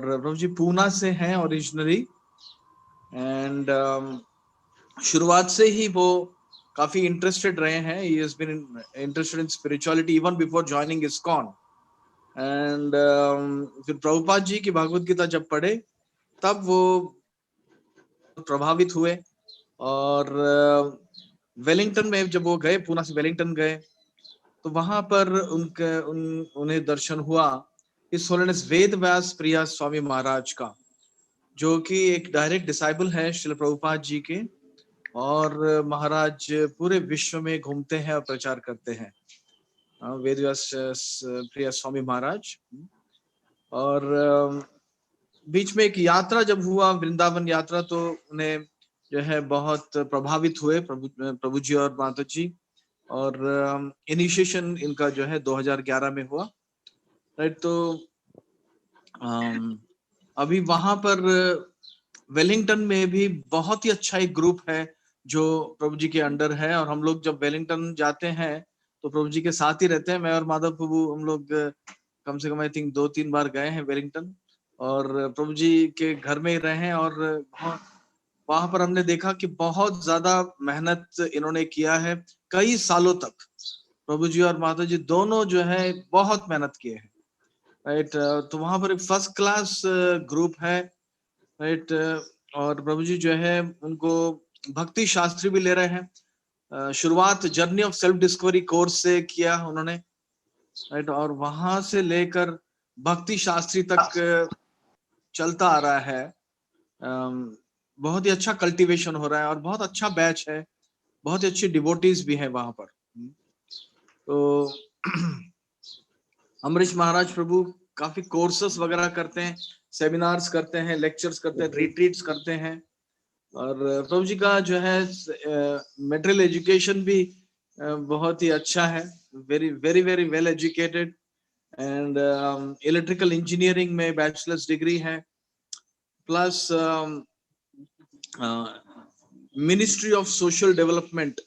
प्रभु जी पूना से हैं originally and शुरुआत से ही वो काफी इंटरेस्टेड रहे हैं. He has been interested in spirituality even before joining ISKCON. And फिर प्रभुपाद जी की भागवत गीता जब पढ़े तब वो प्रभावित हुए. और वेलिंगटन में जब वो गए, पूना से वेलिंगटन गए, तो वहां पर उन्हें दर्शन हुआ इस होलिनेस वेद व्यास प्रिया स्वामी महाराज का, जो कि एक डायरेक्ट डिसाइबल है श्रील प्रभुपाद जी के. और महाराज पूरे विश्व में घूमते हैं और प्रचार करते हैं, वेद व्यास प्रिया स्वामी महाराज. और बीच में एक यात्रा जब हुआ, वृंदावन यात्रा, तो उन्हें जो है बहुत प्रभावित हुए प्रभु जी और माता जी. और इनिशिएशन इनका जो है 2011 में हुआ, राइट. तो अभी वहां पर वेलिंगटन में भी बहुत ही अच्छा एक ग्रुप है जो प्रभु जी के अंडर है. और हम लोग जब वेलिंगटन जाते हैं तो प्रभु जी के साथ ही रहते हैं. मैं और माधव प्रभु हम लोग कम से कम आई थिंक 2-3 बार गए हैं वेलिंगटन, और प्रभु जी के घर में ही रहे हैं. और वहां पर हमने देखा कि बहुत ज्यादा मेहनत इन्होंने किया है कई सालों तक. प्रभु जी और माता जी दोनों जो है बहुत मेहनत किए हैं, राइट. तो वहां पर एक फर्स्ट क्लास ग्रुप है, राइट. और प्रभु जी जो है उनको भक्ति शास्त्री भी ले रहे हैं. शुरुआत journey of self discovery course से किया उन्होंने, राइट. और वहां से लेकर भक्ति शास्त्री तक चलता आ रहा है. बहुत ही अच्छा कल्टीवेशन हो रहा है और बहुत अच्छा बैच है, बहुत ही अच्छी डिवोटीज भी है वहां पर. तो अमरीश महाराज प्रभु काफी कोर्सेस वगैरह करते हैं, सेमिनार्स करते हैं, लेक्चर्स करते हैं, रिट्रीट्स करते हैं. और प्रभु जी का जो है मेटेरियल एजुकेशन भी बहुत ही अच्छा है, very very very well educated. And electrical engineering में बैचलर्स डिग्री है, plus ministry of social development,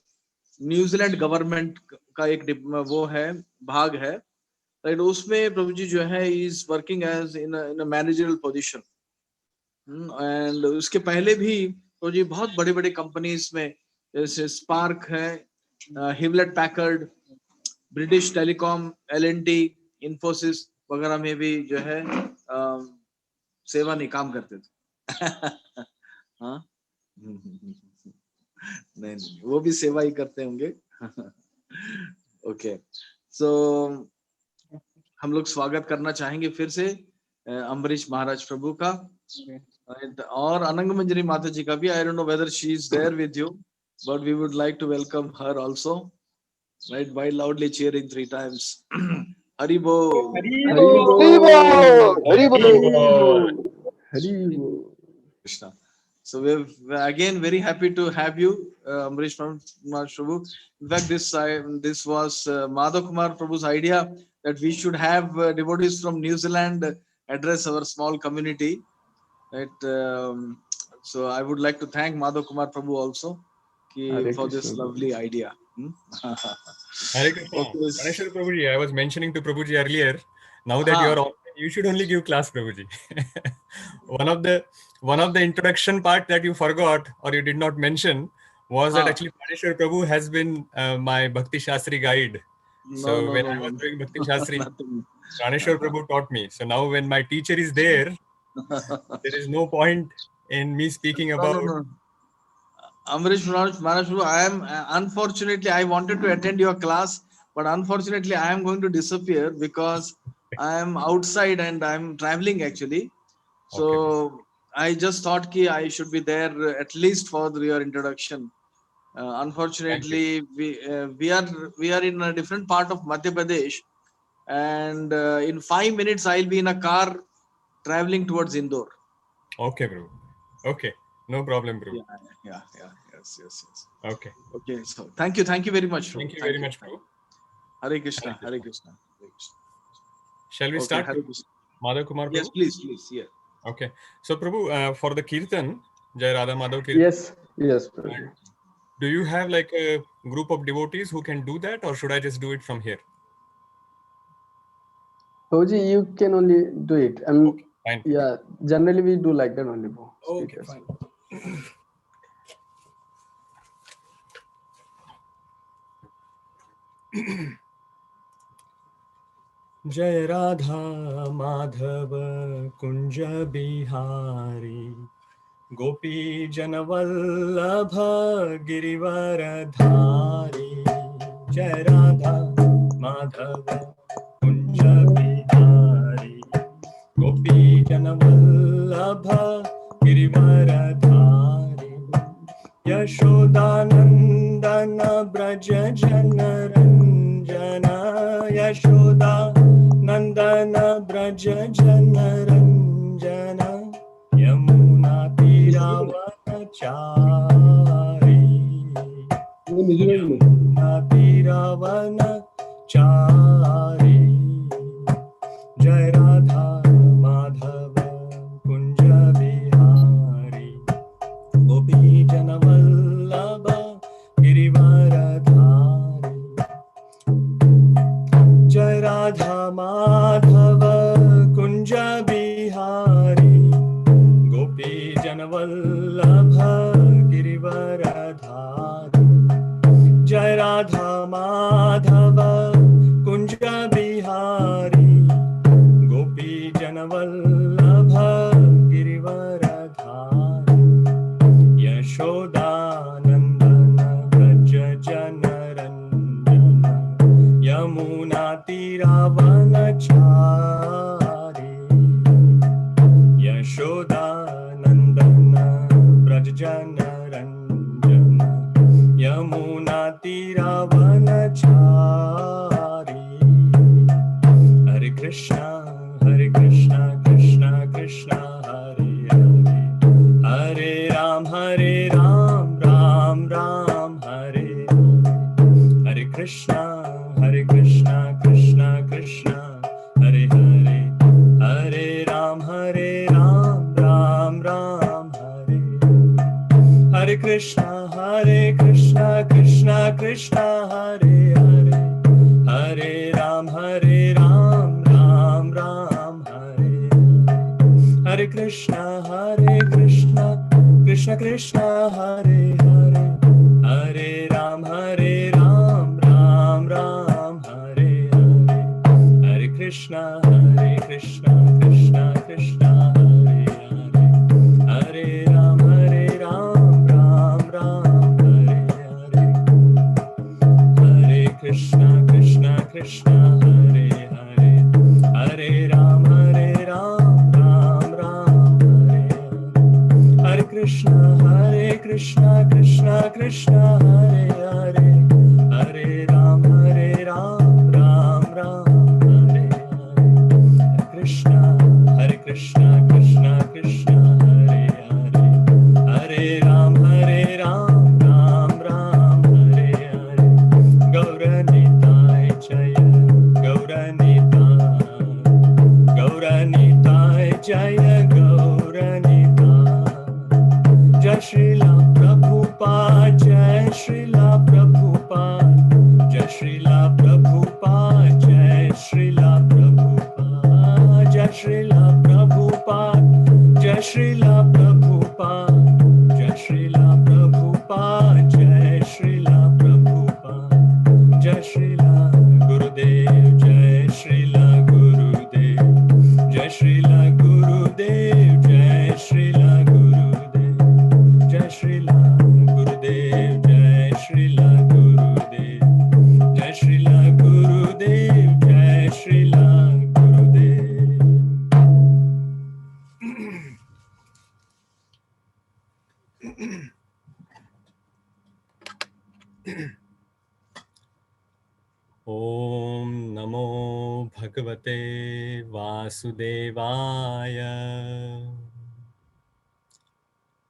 New Zealand government का एक वो है, भाग है, राइट. उसमें प्रभु जी जो है is working as in a managerial position. And उसके पहले भी प्रभु जी बहुत बड़े बड़े कंपनीज में, जैसे स्पार्क है, Hewlett Packard, British Telecom, L&T, Infosys वगैरह में भी जो है सेवा नहीं काम करते थे. हाँ. नहीं, वो भी सेवा ही करते होंगे. ओके. सो हम लोग स्वागत करना चाहेंगे फिर से अम्बरीश महाराज प्रभु का, और अनंग मंजरी माता जी का भी. I don't know whether she is there with you, but we would like to welcome her also, right, by loudly cheering 3 times. Hari बोल, हरि बोल, हरि बोल, हरि बोल. Krishna. So we're again very happy to have you, Amrish Kumar Prabhu. In fact, this was Madhav Kumar Prabhu's idea that we should have devotees from New Zealand address our small community, right. So I would like to thank Madhav Kumar Prabhu also for this lovely idea. Hare Krishna. Ganeshwar Prabhuji, I was mentioning to Prabhuji earlier, now that you are on, you should only give class, Prabhuji. one of the introduction part that you forgot or you did not mention was that actually Ganeshwar Prabhu has been my Bhakti Shastri guide. So when I was doing Bhakti Shastri, Ganeshwar Prabhu taught me. So now when my teacher is there, there is no point in me speaking about... No. Amrish Maharaj, I am unfortunately, I wanted to attend your class, but unfortunately I am going to disappear because I am outside and I am traveling actually. So okay. I just thought ki I should be there at least for your introduction. Unfortunately, we are in a different part of Madhya Pradesh, and in 5 minutes I'll be in a car traveling towards Indore. Okay, bro. Okay. No problem, bro. Yeah. Yes. Okay. So thank you very much. Thank you very much, bro. Hare Krishna. Shall we start? Madhav Kumar, Prabhu? Yes, please. Yeah. Okay. So, Prabhu, for the Kirtan, Jai Radha Madhav Kirtan. Yes, Prabhu. Do you have like a group of devotees who can do that, or should I just do it from here? Prabhuji, you can only do it. Fine. Yeah, generally we do like that only for Okay, speakers. fine. जय राधा माधव कुंज बिहारी गोपी जनवल्लभ गिरिवरधारी जय राधा माधव कुंज बिहारी गोपी जनवल्लभ गिरिवरधारी यशोदानंदन ब्रज जनरंजन यशोदा नंदन ब्रज जनरंजन यमुना तीरावनचारी यमुना तीरावनचारी जय राधा माधव कुंज बिहारी गोपी जनवल्लभ गिरिवरधारी जय राधा माधव कुंज बिहारी गोपी जनवल्लभ गिरिवरधारी जय राधा माधव कुंज बिहारी गोपी जनवल्लभ गिरिवरधारी यशोदानंदन ब्रज जनरंजन यमुना तीरावनचारी यशोदानंदन ब्रज जनरंजन यमुना तीरावनचारी हरे कृष्णा कृष्णा कृष्णा हरे हरे हरे राम राम राम हरे हरे कृष्णा कृष्णा कृष्णा हरे हरे हरे राम राम राम हरे हरे कृष्णा कृष्णा कृष्णा हरे हरे हरे राम राम राम हरे हरे कृष्णा कृष्णा कृष्णा हरे हरे हरे राम राम राम हरे हरे हरे कृष्णा कृष्णा कृष्णा हरे हरे हरे राम राम राम हरे हरे हरे कृष्णा कृष्णा हरे हरे हरे राम राम राम हरे हरे कृष्णा कृष्णा हरे हरे हरे राम राम राम हरे हरे कृष्णा कृष्णा कृष्णा हरे हरे हरे राम राम राम हरे हरे गौरनिताय जय गौरनिताय जय गौरनिताय जय श्रीला प्रभुपाद जय श्रीला प्रभुपाद जय श्रीला प्रभुपाद जय श्रीला प्रभुपाद जय श्रीला प्रभुपाद जय श्रीला प्रभुपाद जय श्रीला प्रभुपाद जय श्रीला प्रभुपाद जय श्रीला गुरुदेव जय श्रीला गुरुदेव जय श्रीला गुरुदेव जय श्रीला गुरुदेव जय श्रीला गुरुदेव जय श्रीला गुरुदेव जय श्रीला गुरुदेव जय श्रीला गुरुदेव ओम नमो भगवते वासुदेवाय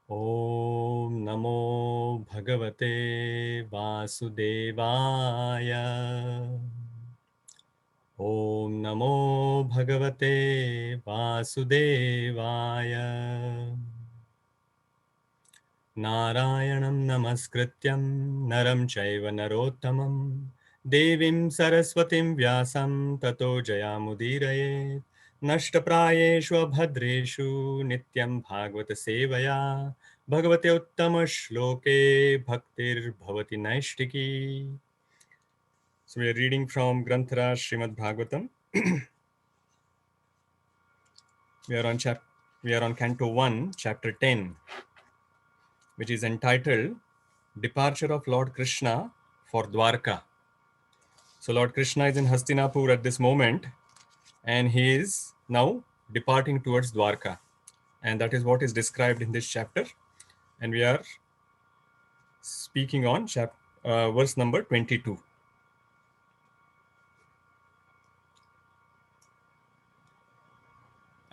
ओम नमो भगवते वासुदेवाय ओम नमो भगवते वासुदेवाय नारायणं नमस्कृत्यं नरं चैव नरोत्तमं देवीं सरस्वतीं व्यासं ततो जयामुदीरयेत् नष्टप्रायेषु अभद्रेषु नित्यं भागवत सेवया भगवते उत्तम श्लोके भक्तिर्भवति नैष्टिकी. So we are reading from Granthara Srimad Bhagavatam. We are on Canto 1, Chapter 10, which is entitled Departure of Lord Krishna for Dwarka. So Lord Krishna is in Hastinapur at this moment, and he is now departing towards Dwarka. And that is what is described in this chapter. And we are speaking on verse number 22.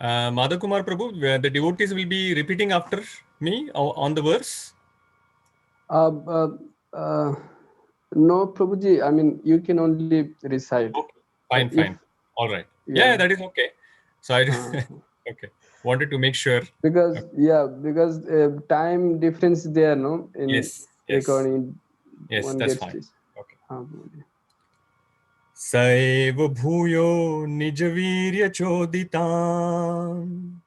Madhav Kumar Prabhu, the devotees will be repeating after me on the verse. No, Prabhuji, I mean, you can only recite. Okay. Fine. All right. Yeah, that is okay. So I okay. Wanted to make sure. Because time difference there, no? In yes. Recording. Yes, that's fine. This. Okay. Saiva bhuyo nijvirya choditam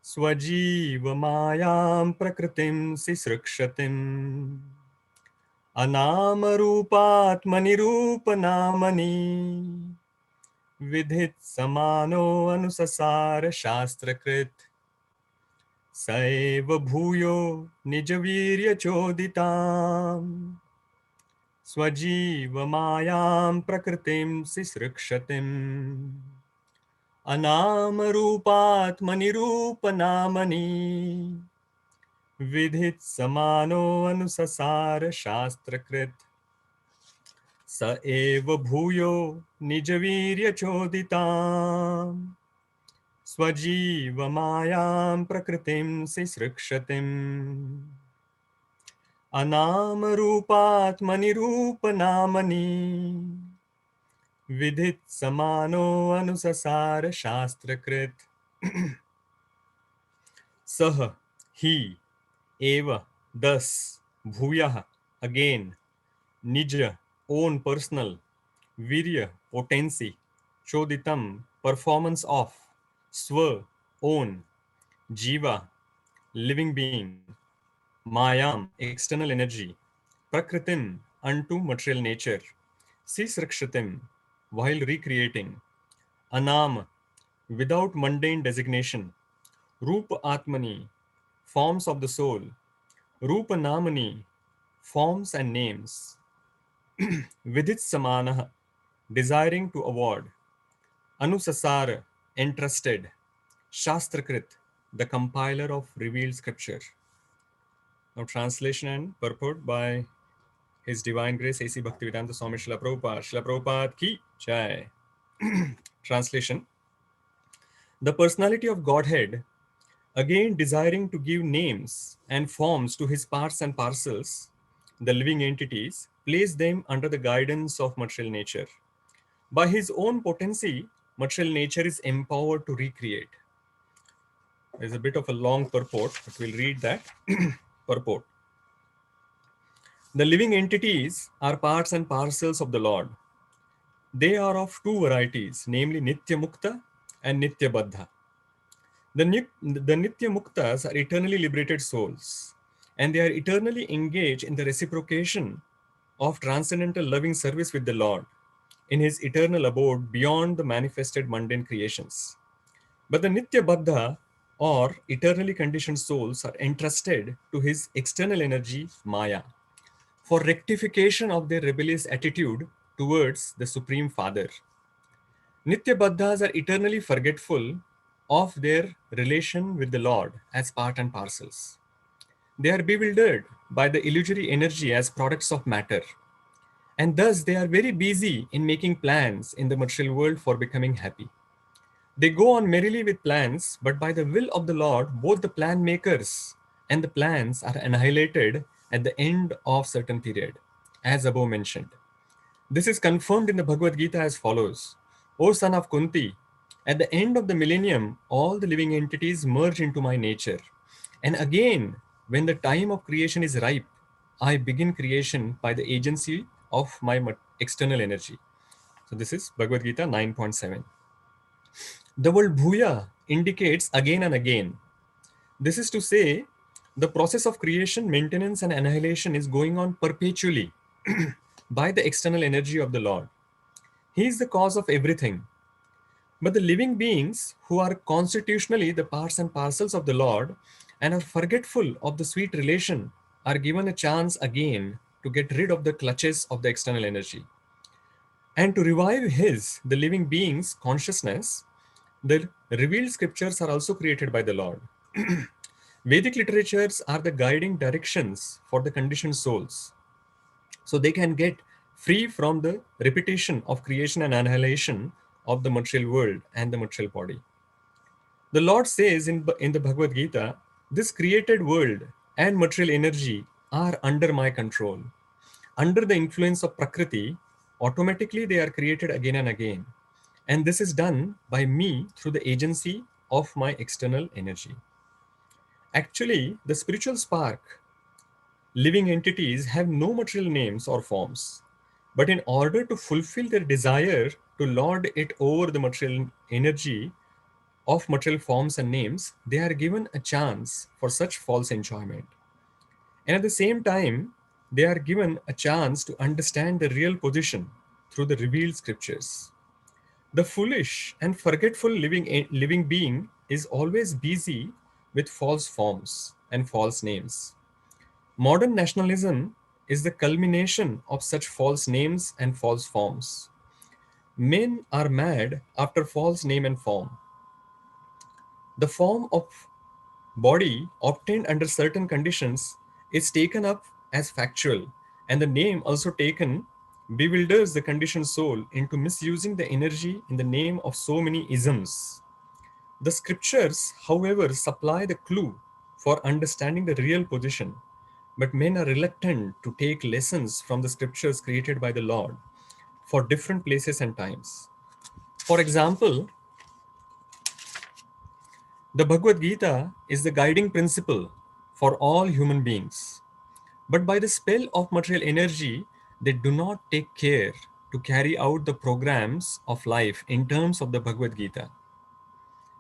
swajiva mayam prakritim sisrukshatim anamarupaatmani rupanamani vidhit samano anusasara shastrakrit Saiva bhuyo nijvirya choditam Swajiva mayam prakritim sisrukshatim Anamarupaatmani rupanamani Vidhit samano anusasara shastrakrit Sa eva bhuyo nijavirya choditam Swajiva mayam prakritim sisrukshatim Anamarupaatmani rupanamani Vidhit samano anusasara shastrakrit Sah, he, eva, thus, bhuyah, again, nija, own personal, virya, potency, choditam, performance of, swa, own, jiva, living being, mayam, external energy, prakritim, unto material nature, sisrakshatim, while recreating, anam, without mundane designation, rupa atmani, forms of the soul, rupa namani, forms and names, vidit samanah, desiring to award, anusasara, entrusted, shastrakrit, the compiler of revealed scripture. Now translation and purport by His Divine Grace A.C. Bhaktivedanta Swami Srila Prabhupada. Srila Prabhupada ki jai. Translation. The personality of Godhead, again desiring to give names and forms to his parts and parcels, the living entities, place them under the guidance of material nature. By his own potency, material nature is empowered to recreate. There's a bit of a long purport, but we'll read that purport. The living entities are parts and parcels of the Lord. They are of two varieties, namely Nitya Mukta and Nitya Baddha. The Nitya Muktas are eternally liberated souls, and they are eternally engaged in the reciprocation of transcendental loving service with the Lord in his eternal abode beyond the manifested mundane creations. But the Nitya Baddha, or eternally conditioned souls, are entrusted to his external energy, Maya, for rectification of their rebellious attitude towards the Supreme Father. Nitya Baddhas are eternally forgetful of their relation with the Lord as part and parcels. They are bewildered by the illusory energy as products of matter, and thus they are very busy in making plans in the material world for becoming happy. They go on merrily with plans, but by the will of the Lord, both the plan makers and the plans are annihilated at the end of certain period, as above mentioned. This is confirmed in the Bhagavad Gita as follows. O son of Kunti, at the end of the millennium, all the living entities merge into my nature. And again, when the time of creation is ripe, I begin creation by the agency of my external energy. So this is Bhagavad Gita 9.7. The word Bhuya indicates again and again. This is to say, the process of creation, maintenance, and annihilation is going on perpetually by the external energy of the Lord. He is the cause of everything. But the living beings who are constitutionally the parts and parcels of the Lord and are forgetful of the sweet relation are given a chance again to get rid of the clutches of the external energy. And to revive the living being's consciousness, the revealed scriptures are also created by the Lord. Vedic literatures are the guiding directions for the conditioned souls, so they can get free from the repetition of creation and annihilation of the material world and the material body. The Lord says in the Bhagavad Gita, this created world and material energy are under my control. Under the influence of Prakriti, automatically they are created again and again. And this is done by me through the agency of my external energy. Actually, the spiritual spark, living entities have no material names or forms. But in order to fulfill their desire to lord it over the material energy of material forms and names, they are given a chance for such false enjoyment. And at the same time, they are given a chance to understand the real position through the revealed scriptures. The foolish and forgetful living being is always busy with false forms and false names. Modern nationalism is the culmination of such false names and false forms. Men are mad after false name and form. The form of body obtained under certain conditions is taken up as factual, and the name also taken bewilders the conditioned soul into misusing the energy in the name of so many isms. The scriptures, however, supply the clue for understanding the real position, but men are reluctant to take lessons from the scriptures created by the Lord for different places and times. For example, the Bhagavad Gita is the guiding principle for all human beings. But by the spell of material energy, they do not take care to carry out the programs of life in terms of the Bhagavad Gita.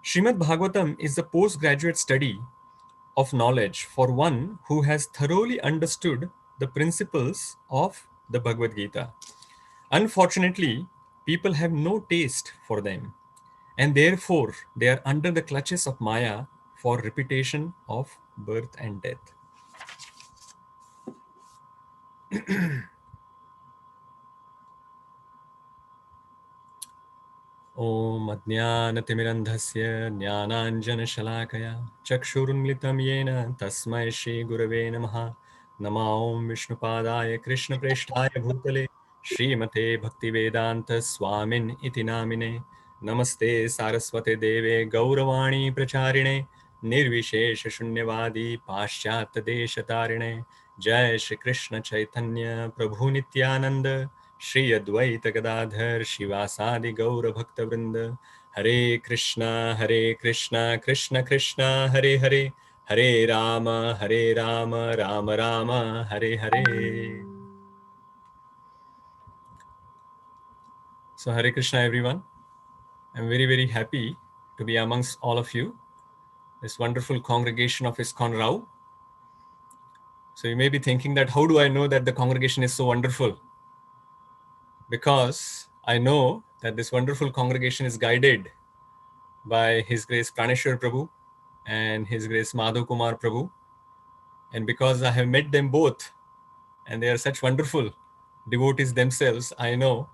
Srimad Bhagavatam is the postgraduate study of knowledge for one who has thoroughly understood the principles of the Bhagavad Gita. Unfortunately, people have no taste for them, and therefore they are under the clutches of Maya for repetition of birth and death. ॐ अज्ञानतिमिरन्धस्य ज्ञानाञ्जनशलाकया चक्षुरुन्मिलितं येन तस्मै श्रीगुरवे नमः। नमो ॐ विष्णुपादाय कृष्णप्रेष्ठाय भूतले श्रीमते भक्तिवेदान्तस्वामिन् इति नामिने। नमस्ते सारस्वते देवे गौरवाणी प्रचारिणे निर्विशेषशून्यवादी पाश्चात्यदेशतारिणे। जय श्री कृष्ण चैतन्य प्रभु नित्यानंद श्री अद्वैत गदाधर शिवासादि गौर भक्त वृंद। हरे कृष्णा कृष्ण कृष्ण हरे हरे, हरे Ram Ram Ram Hare Hare. So Hare Krishna everyone. I'm very, very happy to be amongst all of you, this wonderful congregation of ISKCON Rao. So you may be thinking that how do I know that the congregation is so wonderful? Because I know that this wonderful congregation is guided by His Grace Praneshwar Prabhu and His Grace Madhav Kumar Prabhu. And because I have met them both and they are such wonderful devotees themselves, I know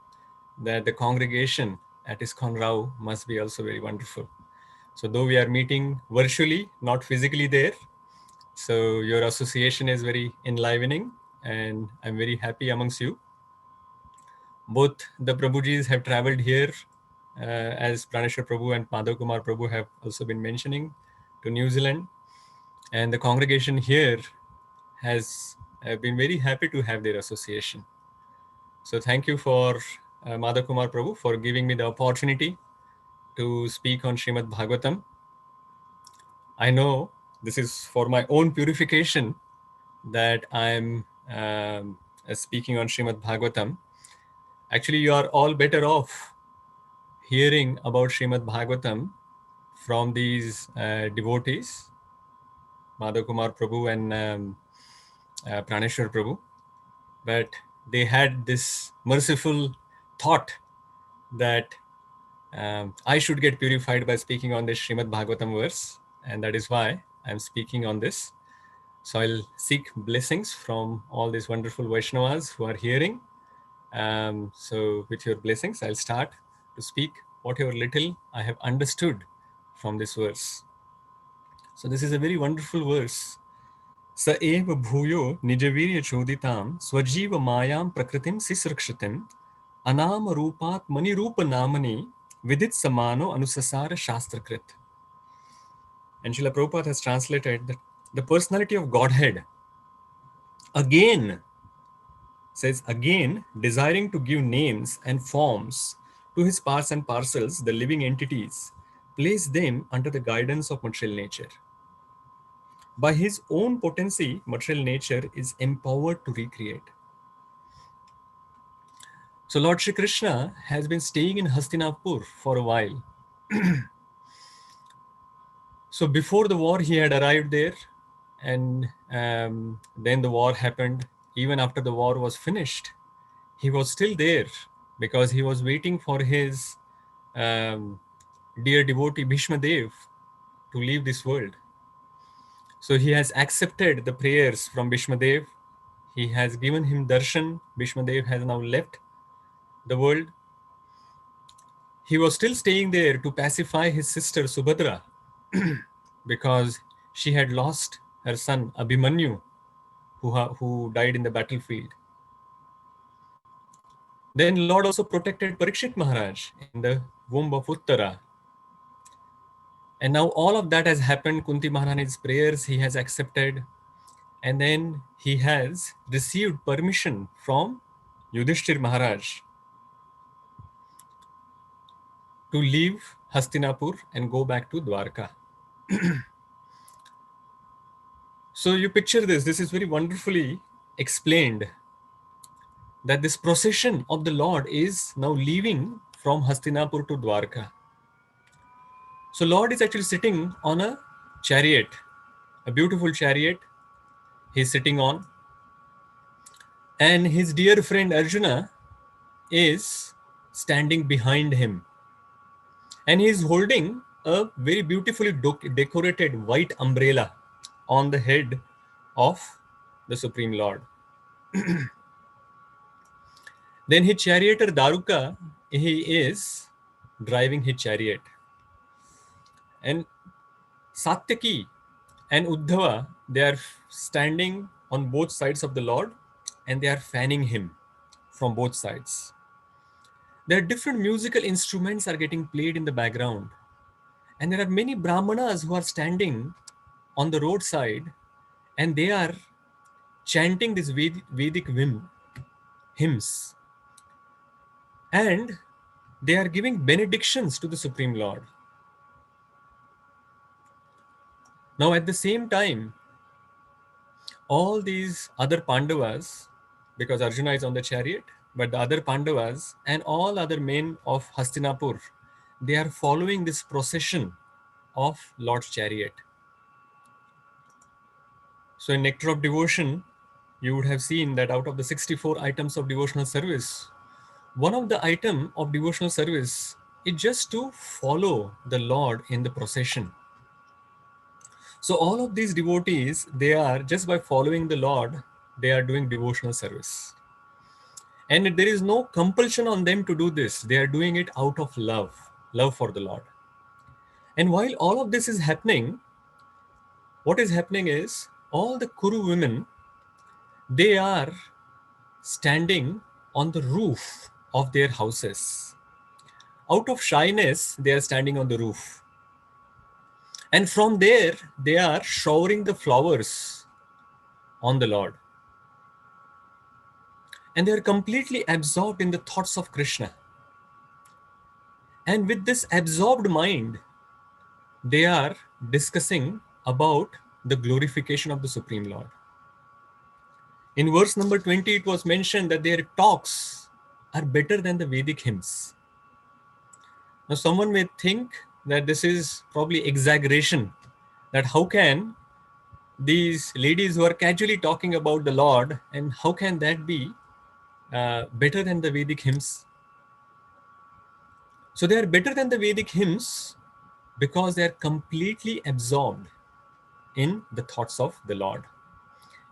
that the congregation at ISKCON Rao must be also very wonderful. So though we are meeting virtually, not physically there, so your association is very enlivening and I'm very happy amongst you. Both the Prabhujis have traveled here, as Praneshwar Prabhu and Madhav Kumar Prabhu have also been mentioning, to New Zealand. And the congregation here has been very happy to have their association. So thank you for Madhav Kumar Prabhu for giving me the opportunity to speak on Srimad Bhagavatam. I know this is for my own purification that I'm speaking on Srimad Bhagavatam. Actually, you are all better off hearing about Srimad Bhagavatam from these devotees, Madhav Kumar Prabhu and Praneshwar Prabhu, but they had this merciful thought that I should get purified by speaking on this Srimad Bhagavatam verse, and that is why I'm speaking on this. So I'll seek blessings from all these wonderful Vaishnavas who are hearing. So with your blessings, I'll start to speak whatever little I have understood from this verse. So this is a very wonderful verse. Sa eva bhuyo nijavirya choditam swajiva mayam prakritim sisrakshatim anam rupat mani rupa namani vidit samano anusasara shastrakrit. And Srila Prabhupada has translated that the personality of Godhead again desiring to give names and forms to his parts and parcels, the living entities, place them under the guidance of material nature. By his own potency, material nature is empowered to recreate. So Lord Shri Krishna has been staying in Hastinapur for a while. So before the war, he had arrived there, and then the war happened. Even after the war was finished, he was still there because he was waiting for his dear devotee Bhishma Dev to leave this world. So he has accepted the prayers from Bhishma Dev. He has given him darshan. Bhishma Dev has now left the world. He was still staying there to pacify his sister Subhadra because she had lost her son Abhimanyu, who died in the battlefield. Then Lord also protected Parikshit Maharaj in the womb of Uttara. And now all of that has happened. Kunti Maharani's prayers he has accepted. And then he has received permission from Yudhishthir Maharaj to leave Hastinapur and go back to Dwarka. So you picture this. This is very wonderfully explained that this procession of the Lord is now leaving from Hastinapur to Dwarka. So Lord is actually sitting on a chariot, a beautiful chariot he's sitting on. And his dear friend Arjuna is standing behind him. And he's holding a very beautifully decorated white umbrella on the head of the Supreme Lord. Then his charioteer Daruka, he is driving his chariot. And Satyaki and Uddhava, they are standing on both sides of the Lord and they are fanning him from both sides. There are different musical instruments are getting played in the background. And there are many Brahmanas who are standing on the roadside and they are chanting these Vedic hymns. And they are giving benedictions to the Supreme Lord. Now at the same time, all these other Pandavas, because Arjuna is on the chariot, but the other Pandavas and all other men of Hastinapur, they are following this procession of Lord's chariot. So in Nectar of Devotion, you would have seen that out of the 64 items of devotional service, one of the item of devotional service is just to follow the Lord in the procession. So all of these devotees, they are just by following the Lord, they are doing devotional service. And there is no compulsion on them to do this. They are doing it out of love for the Lord. And while all of this is happening, what is happening is all the Kuru women, they are standing on the roof of their houses. Out of shyness, they are standing on the roof. And from there, they are showering the flowers on the Lord. And they are completely absorbed in the thoughts of Krishna. And with this absorbed mind, they are discussing about the glorification of the Supreme Lord. In verse number 20, it was mentioned that their talks are better than the Vedic hymns. Now, someone may think that this is probably exaggeration, that how can these ladies who are casually talking about the Lord, and how can that be better than the Vedic hymns? So they are better than the Vedic hymns because they are completely absorbed in the thoughts of the Lord.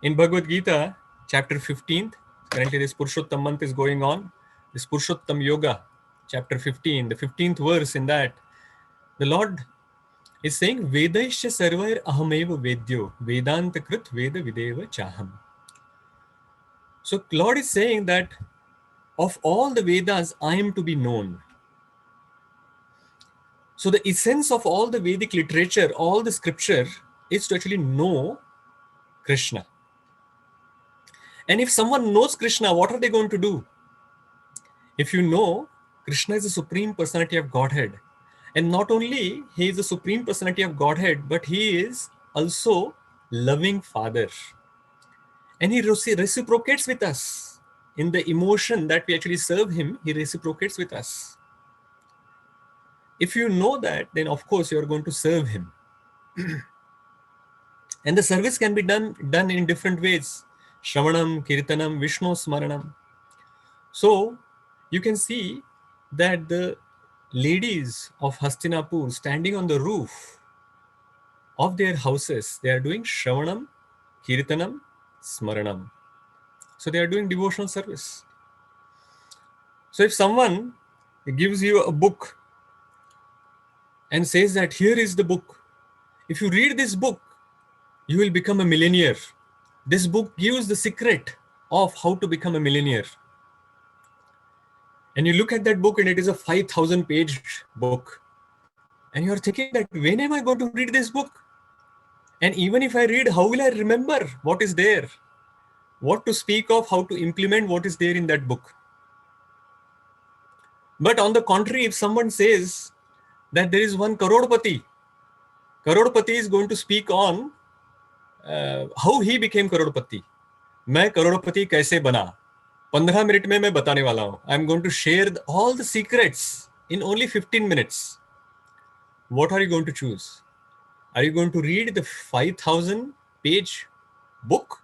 In Bhagavad Gita, chapter 15, currently this Purushottam month is going on, this Purushottam Yoga, chapter 15, the 15th verse in that, the Lord is saying, Vedaisya sarvair ahameva vedyo, Vedanta krit veda videva chaham. So Lord is saying that of all the Vedas, I am to be known. So the essence of all the Vedic literature, all the scripture, is to actually know Krishna. And if someone knows Krishna, what are they going to do? If you know Krishna is the Supreme Personality of Godhead, and not only he is the Supreme Personality of Godhead, but he is also loving Father. And he reciprocates with us. In the emotion that we actually serve him, he reciprocates with us. If you know that, then of course you are going to serve him. And the service can be done in different ways. Shravanam, Kirtanam, Vishnu Smaranam. So you can see that the ladies of Hastinapur standing on the roof of their houses, they are doing Shravanam, Kirtanam, Smaranam. So they are doing devotional service. So if someone gives you a book and says that here is the book, if you read this book, you will become a millionaire. This book gives the secret of how to become a millionaire. And you look at that book and it is a 5,000 page book. And you're thinking that when am I going to read this book? And even if I read, how will I remember what is there? What to speak of, how to implement what is there in that book? But on the contrary, if someone says that there is one Karodpati is going to speak on how he became Karodpati. मैं करोड़पति कैसे बना 15 minute में मैं बताने वाला हूं. I'm going to share all the secrets in only 15 minutes. What are you going to choose? Are you going to read the 5,000 page book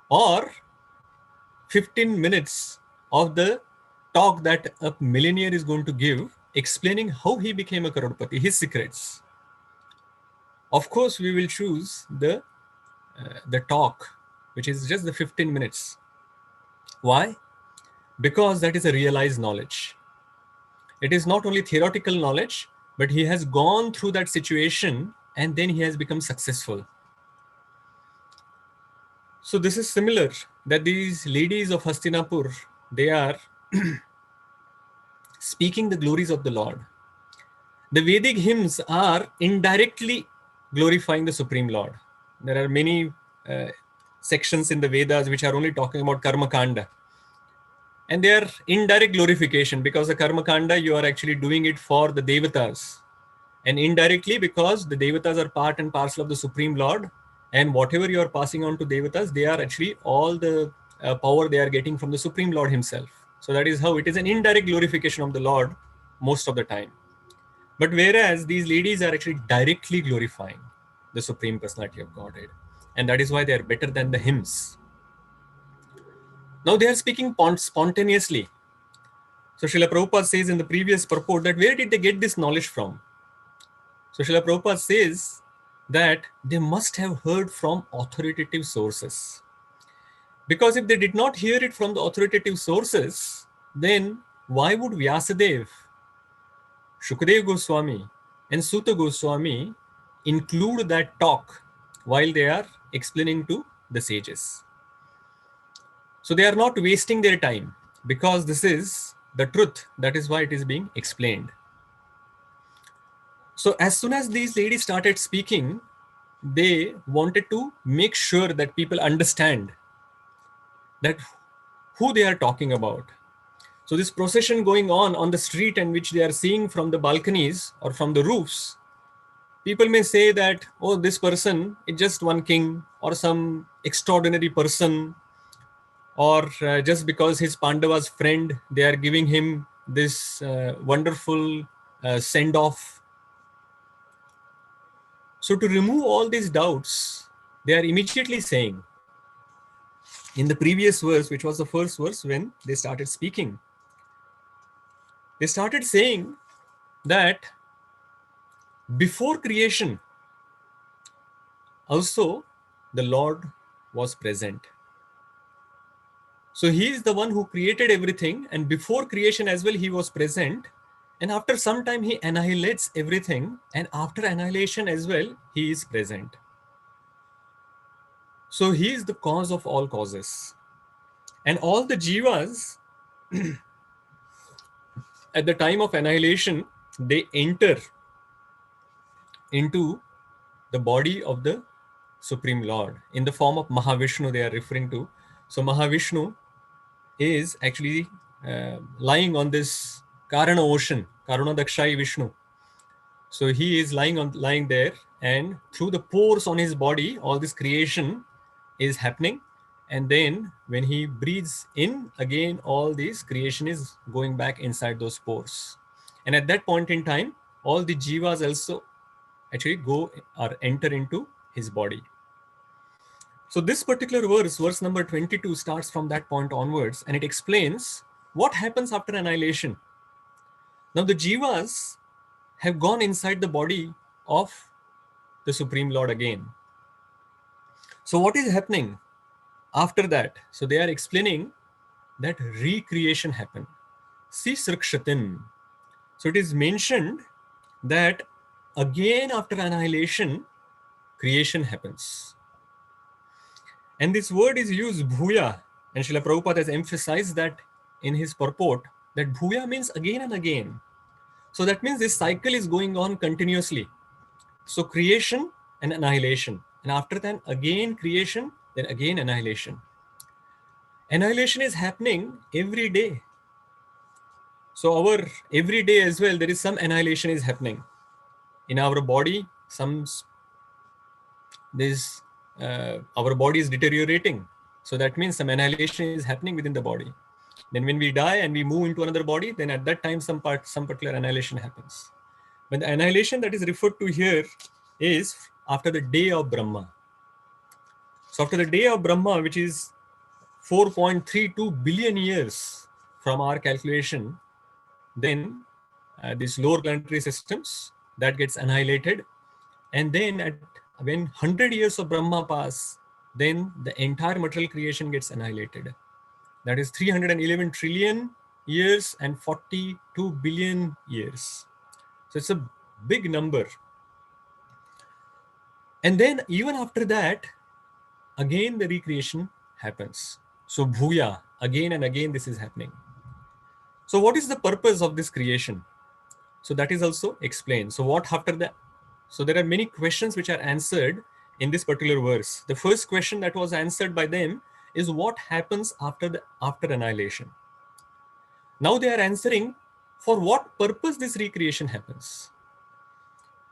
or 15 minutes of the talk that a millionaire is going to give explaining how he became a Karodpati, his secrets? Of course, we will choose the talk, which is just the 15 minutes. Why? Because that is a realized knowledge. It is not only theoretical knowledge, but he has gone through that situation and then he has become successful. So this is similar, that these ladies of Hastinapur, they are speaking the glories of the Lord. The Vedic hymns are indirectly glorifying the Supreme Lord. There are many sections in the Vedas which are only talking about Karma Kanda. And they are indirect glorification, because the Karma Kanda, you are actually doing it for the Devatas. And indirectly, because the Devatas are part and parcel of the Supreme Lord, and whatever you are passing on to Devatas, they are actually all the power they are getting from the Supreme Lord himself. So that is how it is an indirect glorification of the Lord most of the time. But whereas these ladies are actually directly glorifying the Supreme Personality of Godhead. And that is why they are better than the hymns. Now they are speaking spontaneously. So Srila Prabhupada says in the previous purport that where did they get this knowledge from? So Srila Prabhupada says that they must have heard from authoritative sources. Because if they did not hear it from the authoritative sources, then why would Vyasadeva, Shukadeva Goswami and Sutta Goswami include that talk while they are explaining to the sages? So they are not wasting their time, because this is the truth. That is why it is being explained. So as soon as these ladies started speaking, they wanted to make sure that people understand that who they are talking about. So this procession going on the street, and which they are seeing from the balconies or from the roofs, people may say that, oh, this person is just one king or some extraordinary person, or just because his Pandava's friend, they are giving him this wonderful send-off. So to remove all these doubts, they are immediately saying, in the previous verse, which was the first verse when they started speaking, they started saying that before creation, also the Lord was present. So he is the one who created everything, and before creation as well, he was present. And after some time, he annihilates everything, and after annihilation as well, he is present. So he is the cause of all causes. And all the jivas, at the time of annihilation, they enter into the body of the Supreme Lord in the form of Mahavishnu they are referring to. So Mahavishnu is actually lying on this Karana ocean, Karuna Dakshai Vishnu. So he is lying there, and through the pores on his body, all this creation is happening. And then when he breathes in, again, all this creation is going back inside those pores. And at that point in time, all the jivas also actually go or enter into his body. So this particular verse number 22, starts from that point onwards, and it explains what happens after annihilation. Now the jivas have gone inside the body of the Supreme Lord again. So what is happening after that? So they are explaining that recreation happened. See Srikshatin. So it is mentioned that again after annihilation, creation happens. And this word is used, bhuya, and Srila Prabhupada has emphasized that in his purport, that bhuya means again and again. So that means this cycle is going on continuously. So creation and annihilation. And after that, again creation, then again annihilation. Annihilation is happening every day. So our every day as well, there is some annihilation is happening. In our body, our body is deteriorating. So that means some annihilation is happening within the body. Then when we die and we move into another body, then at that time some particular annihilation happens. But the annihilation that is referred to here is after the day of Brahma. So after the day of Brahma, which is 4.32 billion years from our calculation, then these lower planetary systems, that gets annihilated. And then when 100 years of Brahma pass, then the entire material creation gets annihilated. That is 311 trillion years and 42 billion years. So it's a big number. And then even after that, again the recreation happens. So bhuya, again and again this is happening. So what is the purpose of this creation? So that is also explained. So what after that? So there are many questions which are answered in this particular verse. The first question that was answered by them is what happens after annihilation. Now they are answering for what purpose this recreation happens.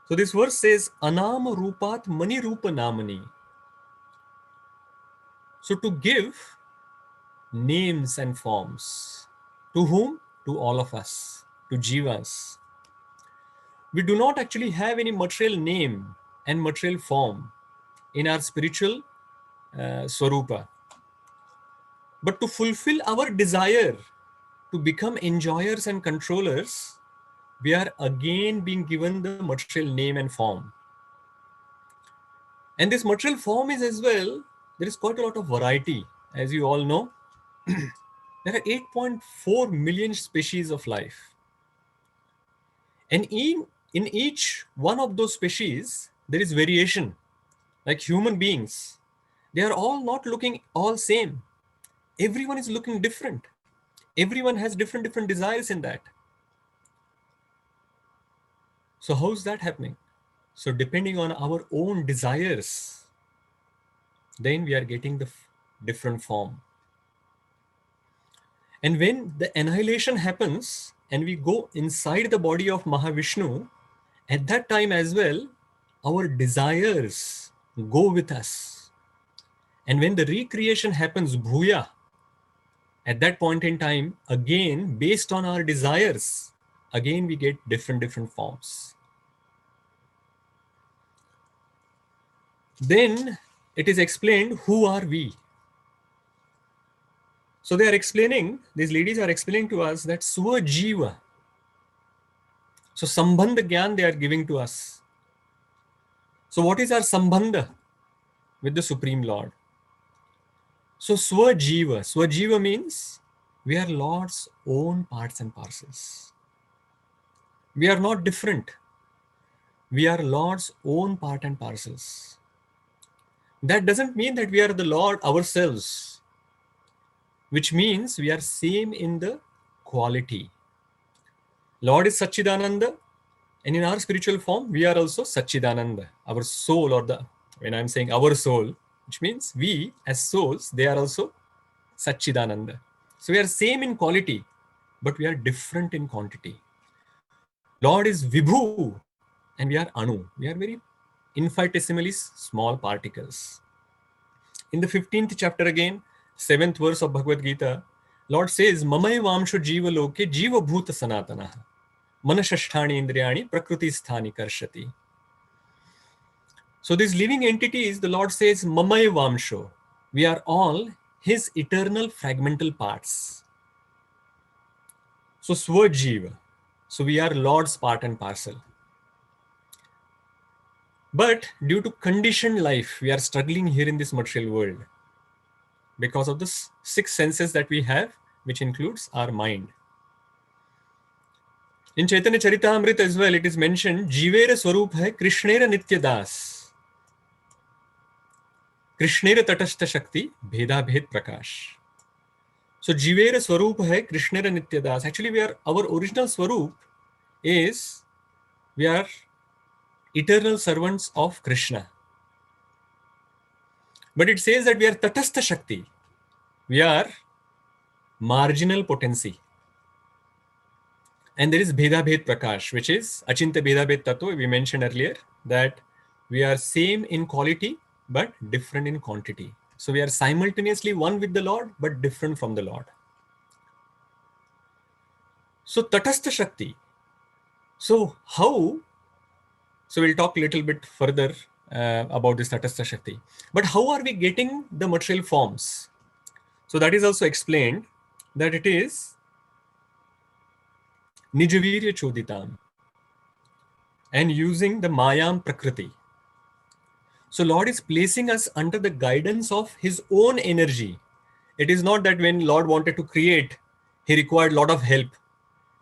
So this verse says, Anama Rupat Mani Rupa Namani. So to give names and forms. To whom? To all of us, to jivas. We do not actually have any material name and material form in our spiritual swarupa. But to fulfill our desire to become enjoyers and controllers, we are again being given the material name and form. And this material form is as well, there is quite a lot of variety. As you all know, there are 8.4 million species of life. And in each one of those species, there is variation. Like human beings, they are all not looking all same. Everyone is looking different. Everyone has different desires in that. So how is that happening? So depending on our own desires, then we are getting the different form. And when the annihilation happens and we go inside the body of Mahavishnu, at that time as well, our desires go with us. And when the recreation happens, bhuya, at that point in time, again, based on our desires, again we get different forms. then it is explained who are we. So they are explaining, these ladies are explaining to us that Swajiva. So Sambandha Gyan they are giving to us. So what is our Sambandha with the Supreme Lord? So Swajiva. Swajiva means we are Lord's own parts and parcels. We are not different. We are Lord's own part and parcels. That doesn't mean that we are the Lord ourselves, which means we are same in the quality. Lord is Satchidananda, and in our spiritual form, we are also Satchidananda. Our soul, or when I'm saying our soul, which means we as souls, they are also Satchidananda. So we are same in quality, but we are different in quantity. Lord is Vibhu, and we are Anu. We are very infinitesimally small particles. In the 15th chapter again, 7th verse of Bhagavad Gita, Lord says, Mamai Vamsho Jiva Loke Jiva Bhuta Sanatana Manashasthani Indriyani Prakriti Sthani Karshati. So these living entities, the Lord says, Mamai Vamsho. We are all His eternal fragmental parts. So Swajiva. So we are Lord's part and parcel. But due to conditioned life, we are struggling here in this material world because of the 6 senses that we have, which includes our mind. In Chaitanya Charitamrita as well, it is mentioned, Jivera Swarup hai Krishnera Nitya Das. Krishnera Tatastha Shakti Bheda Bhed Prakash. So Jivera Swarup hai Krishnera Nitya Das. Actually, our original Swarup is, we are eternal servants of Krishna. But it says that we are Tatastha Shakti. We are marginal potency. And there is Bheda Bhed Prakash, which is Achinta Bheda Bhed Tattva. We mentioned earlier that we are same in quality, but different in quantity. So we are simultaneously one with the Lord, but different from the Lord. So Tatastha Shakti. So how? So we'll talk a little bit further about this Tatastha Shakti. But how are we getting the material forms? So that is also explained that it is Nijavirya Choditam and using the Mayam Prakriti. So Lord is placing us under the guidance of His own energy. It is not that when Lord wanted to create, He required a lot of help.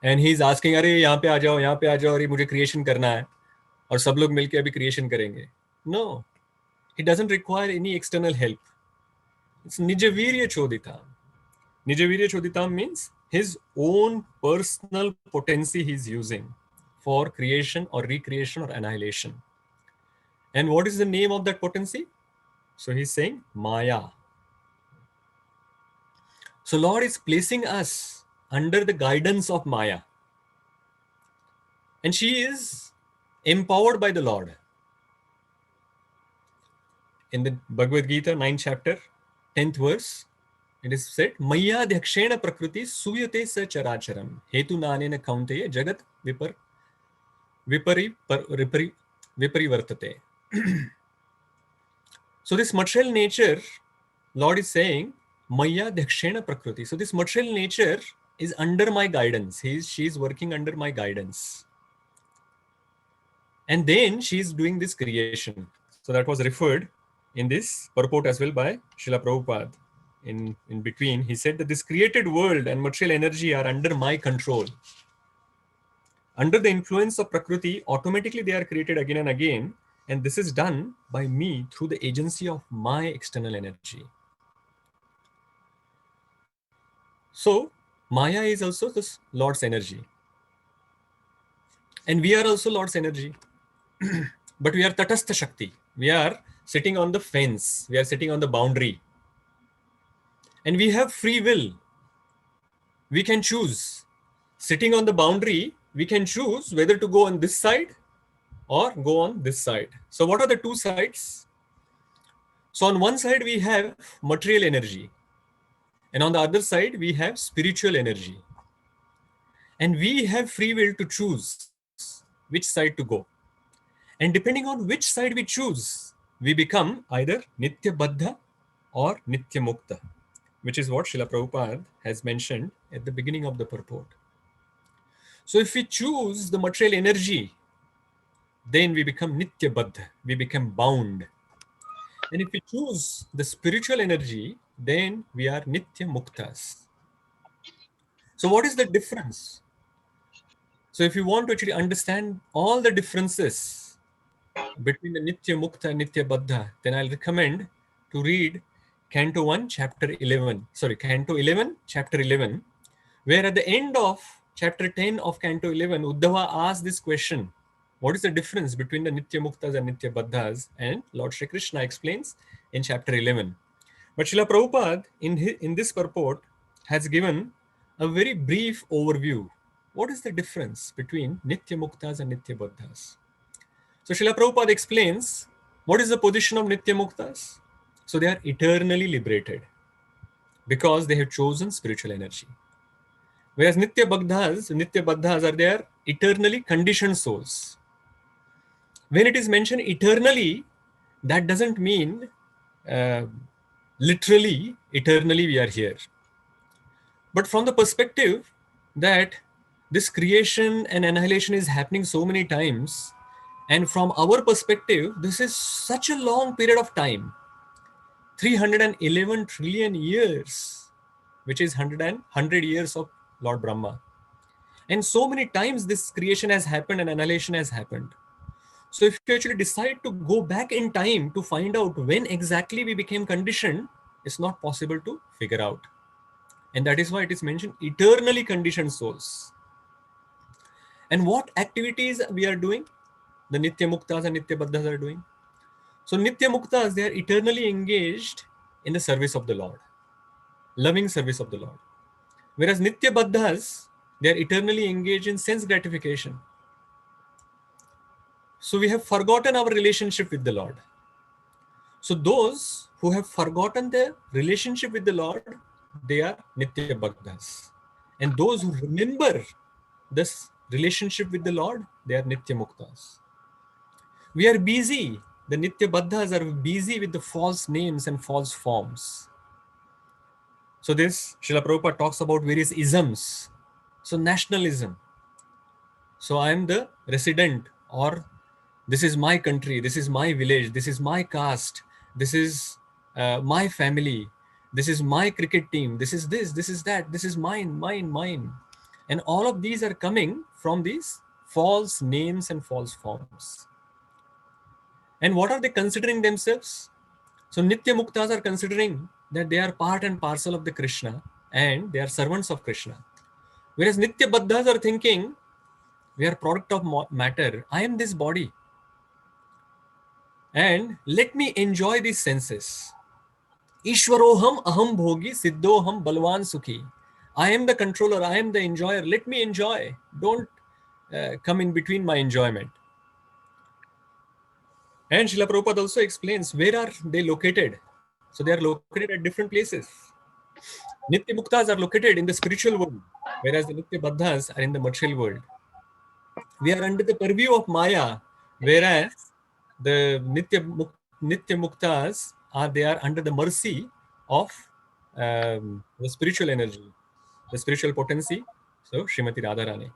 And He is asking, अरे यहाँ पे आ जाओ और मुझे creation करना है और सब लोग मिलके अभी creation करेंगे. No, He doesn't require any external help. It's Nijavirya Choditam. Nijavirya Choditam means His own personal potency He is using for creation or recreation or annihilation. And what is the name of that potency? So He's saying Maya. So Lord is placing us under the guidance of Maya. And she is empowered by the Lord. In the Bhagavad Gita, 9th chapter, 10th verse, it is said, Maya Dhakshena Prakriti Suyate Sa Characharam Hetu Nanena Kaunteya Jagat Viparivartate. So this material nature, Lord is saying, Maya Dhakshena Prakriti. So this material nature is under my guidance. She is working under my guidance. And then she is doing this creation. So that was referred in this purport as well by Srila Prabhupada. In between, he said that this created world and material energy are under my control. Under the influence of Prakriti, automatically they are created again and again. And this is done by me through the agency of my external energy. So Maya is also this Lord's energy. And we are also Lord's energy. But we are Tatastha Shakti. We are sitting on the fence. We are sitting on the boundary. And we have free will. We can choose. Sitting on the boundary, we can choose whether to go on this side or go on this side. So what are the two sides? So on one side, we have material energy. And on the other side, we have spiritual energy. And we have free will to choose which side to go. And depending on which side we choose, we become either Nitya Baddha or Nitya Mukta, which is what Srila Prabhupada has mentioned at the beginning of the purport. So if we choose the material energy, then we become Nitya Baddha, we become bound. And if we choose the spiritual energy, then we are Nitya Muktas. So what is the difference? So if you want to actually understand all the differences between the Nitya Mukta and Nitya Baddha, then I'll recommend to read Canto 1, Chapter 11. Sorry, Canto 11, Chapter 11, where at the end of Chapter 10 of Canto 11, Uddhava asks this question: what is the difference between the Nitya Muktas and Nitya Baddhas? And Lord Shri Krishna explains in Chapter 11. But Srila Prabhupada, in this purport, has given a very brief overview. What is the difference between Nitya Muktas and Nitya Baddhas? So Srila Prabhupada explains what is the position of Nitya Muktas. So they are eternally liberated because they have chosen spiritual energy. Whereas Nitya Baddhas are there eternally conditioned souls. When it is mentioned eternally, that doesn't mean literally, eternally we are here. But from the perspective that this creation and annihilation is happening so many times, and from our perspective, this is such a long period of time, 311 trillion years, which is 100 years of Lord Brahma. And so many times this creation has happened and annihilation has happened. So if you actually decide to go back in time to find out when exactly we became conditioned, it's not possible to figure out. And that is why it is mentioned eternally conditioned souls. And what activities we are doing? The Nitya Muktas and Nitya Baddhas are doing. So Nitya Muktas, they are eternally engaged in the service of the Lord, loving service of the Lord. Whereas Nitya Baddhas, they are eternally engaged in sense gratification. So we have forgotten our relationship with the Lord. So those who have forgotten their relationship with the Lord, they are Nitya Baddhas. And those who remember this relationship with the Lord, they are Nitya Muktas. We are busy. The Nitya Baddhas are busy with the false names and false forms. So this, Srila Prabhupada talks about various isms. So nationalism. So I am the resident, or this is my country, this is my village, this is my caste, this is my family, this is my cricket team, this is that, this is mine, mine, mine. And all of these are coming from these false names and false forms. And what are they considering themselves? So Nitya Muktas are considering that they are part and parcel of the Krishna and they are servants of Krishna. Whereas Nitya Baddhas are thinking, we are product of matter. I am this body. And let me enjoy these senses. Ishwaroham aham bhogi siddhoham balwan sukhi. I am the controller. I am the enjoyer. Let me enjoy. Don't come in between my enjoyment. And Srila Prabhupada also explains where are they located. So they are located at different places. Nitya Muktas are located in the spiritual world, whereas the Nitya Baddhas are in the material world. We are under the purview of Maya, whereas the Nitya Muktas they are under the mercy of the spiritual energy, the spiritual potency. So Srimati Radharani.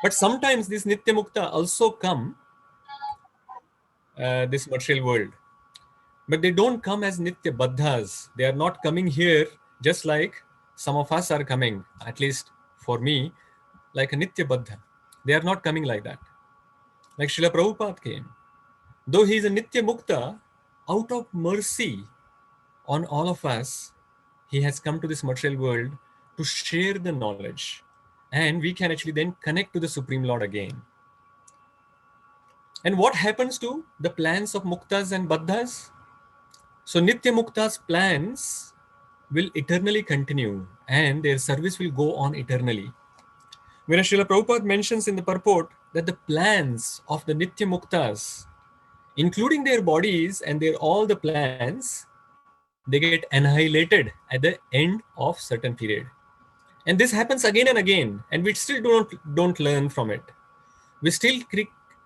But sometimes this Nitya Mukta also come this material world. But they don't come as Nitya Baddhas. They are not coming here just like some of us are coming, at least for me, like a Nitya Baddha. They are not coming like that. Like Srila Prabhupada came. Though he is a Nitya Mukta, out of mercy on all of us, he has come to this material world to share the knowledge. And we can actually then connect to the Supreme Lord again. And what happens to the plans of Muktas and Baddhas? So Nitya Mukta's plans will eternally continue and their service will go on eternally. Whereas Srila Prabhupada mentions in the purport that the plans of the Nitya Muktas, including their bodies and all the plans, they get annihilated at the end of certain period. And this happens again and again, and we still don't learn from it. We still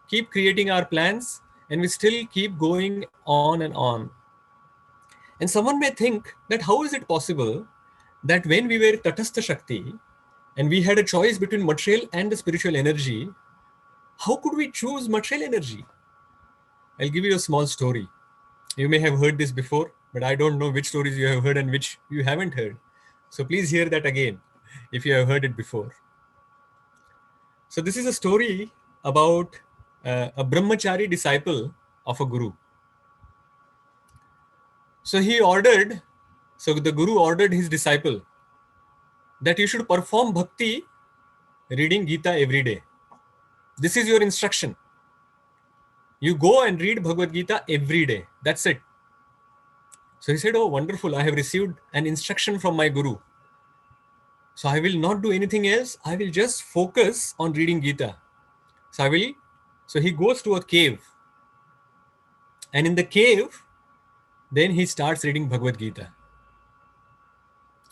keep creating our plans, and we still keep going on and on. And someone may think that how is it possible that when we were Tatastha Shakti and we had a choice between material and the spiritual energy, how could we choose material energy? I'll give you a small story. You may have heard this before, but I don't know which stories you have heard and which you haven't heard. So please hear that again if you have heard it before. So this is a story about a brahmachari disciple of a guru. So the guru ordered his disciple that you should perform bhakti reading Gita every day. This is your instruction. You go and read Bhagavad Gita every day. That's it. So he said, oh, wonderful. I have received an instruction from my guru. So I will not do anything else. I will just focus on reading Gita. So he goes to a cave. And in the cave, then he starts reading Bhagavad Gita.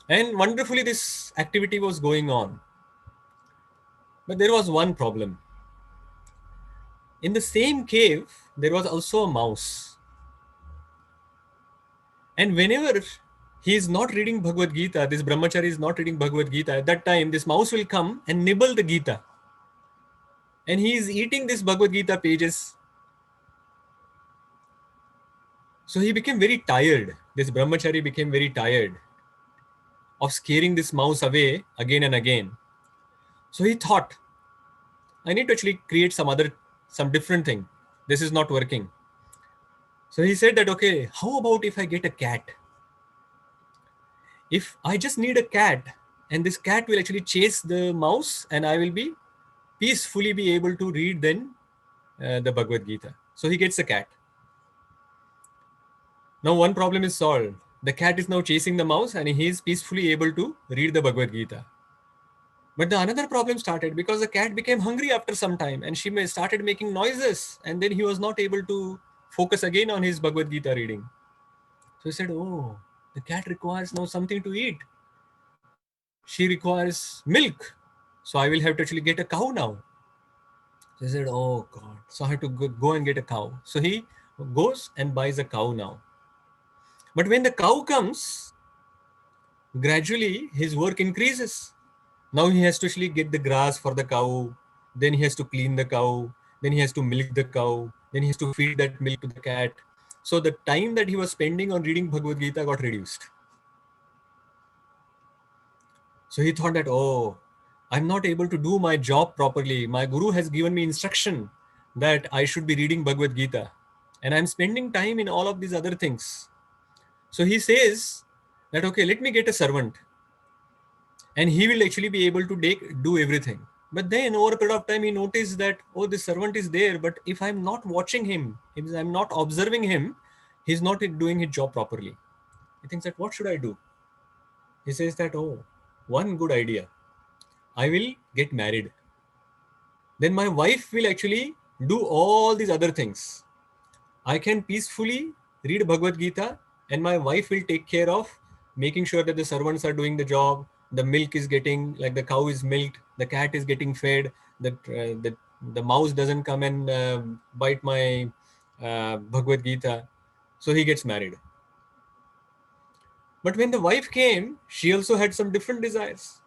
And wonderfully, this activity was going on. But there was one problem. In the same cave, there was also a mouse. And whenever he is not reading Bhagavad Gita, this brahmachari is not reading Bhagavad Gita, at that time, this mouse will come and nibble the Gita. And he is eating this Bhagavad Gita pages. So he became very tired. This brahmachari became very tired of scaring this mouse away again and again. So he thought, I need to actually create some different thing. This is not working. So he said that, okay, how about if I get a cat? If I just need a cat and this cat will actually chase the mouse and I will be peacefully be able to read then the Bhagavad Gita. So he gets a cat. Now one problem is solved. The cat is now chasing the mouse and he is peacefully able to read the Bhagavad Gita. But the another problem started because the cat became hungry after some time and she started making noises and then he was not able to focus again on his Bhagavad Gita reading. So he said, oh, the cat requires now something to eat. She requires milk. So I will have to actually get a cow now. So he said, oh God. So I have to go and get a cow. So he goes and buys a cow now. But when the cow comes, gradually his work increases. Now he has to actually get the grass for the cow. Then he has to clean the cow. Then he has to milk the cow. Then he has to feed that milk to the cat. So the time that he was spending on reading Bhagavad Gita got reduced. So he thought that, oh, I'm not able to do my job properly. My guru has given me instruction that I should be reading Bhagavad Gita. And I'm spending time in all of these other things. So he says that, okay, let me get a servant. And he will actually be able to do everything. But then over a period of time, he noticed that, oh, this servant is there. But if I'm not watching him, if I'm not observing him, he's not doing his job properly. He thinks that, what should I do? He says that, oh, one good idea. I will get married. Then my wife will actually do all these other things. I can peacefully read Bhagavad Gita and my wife will take care of making sure that the servants are doing the job. The milk is getting, like the cow is milked, the cat is getting fed, the mouse doesn't come and bite my Bhagavad Gita. So he gets married. But when the wife came, she also had some different desires.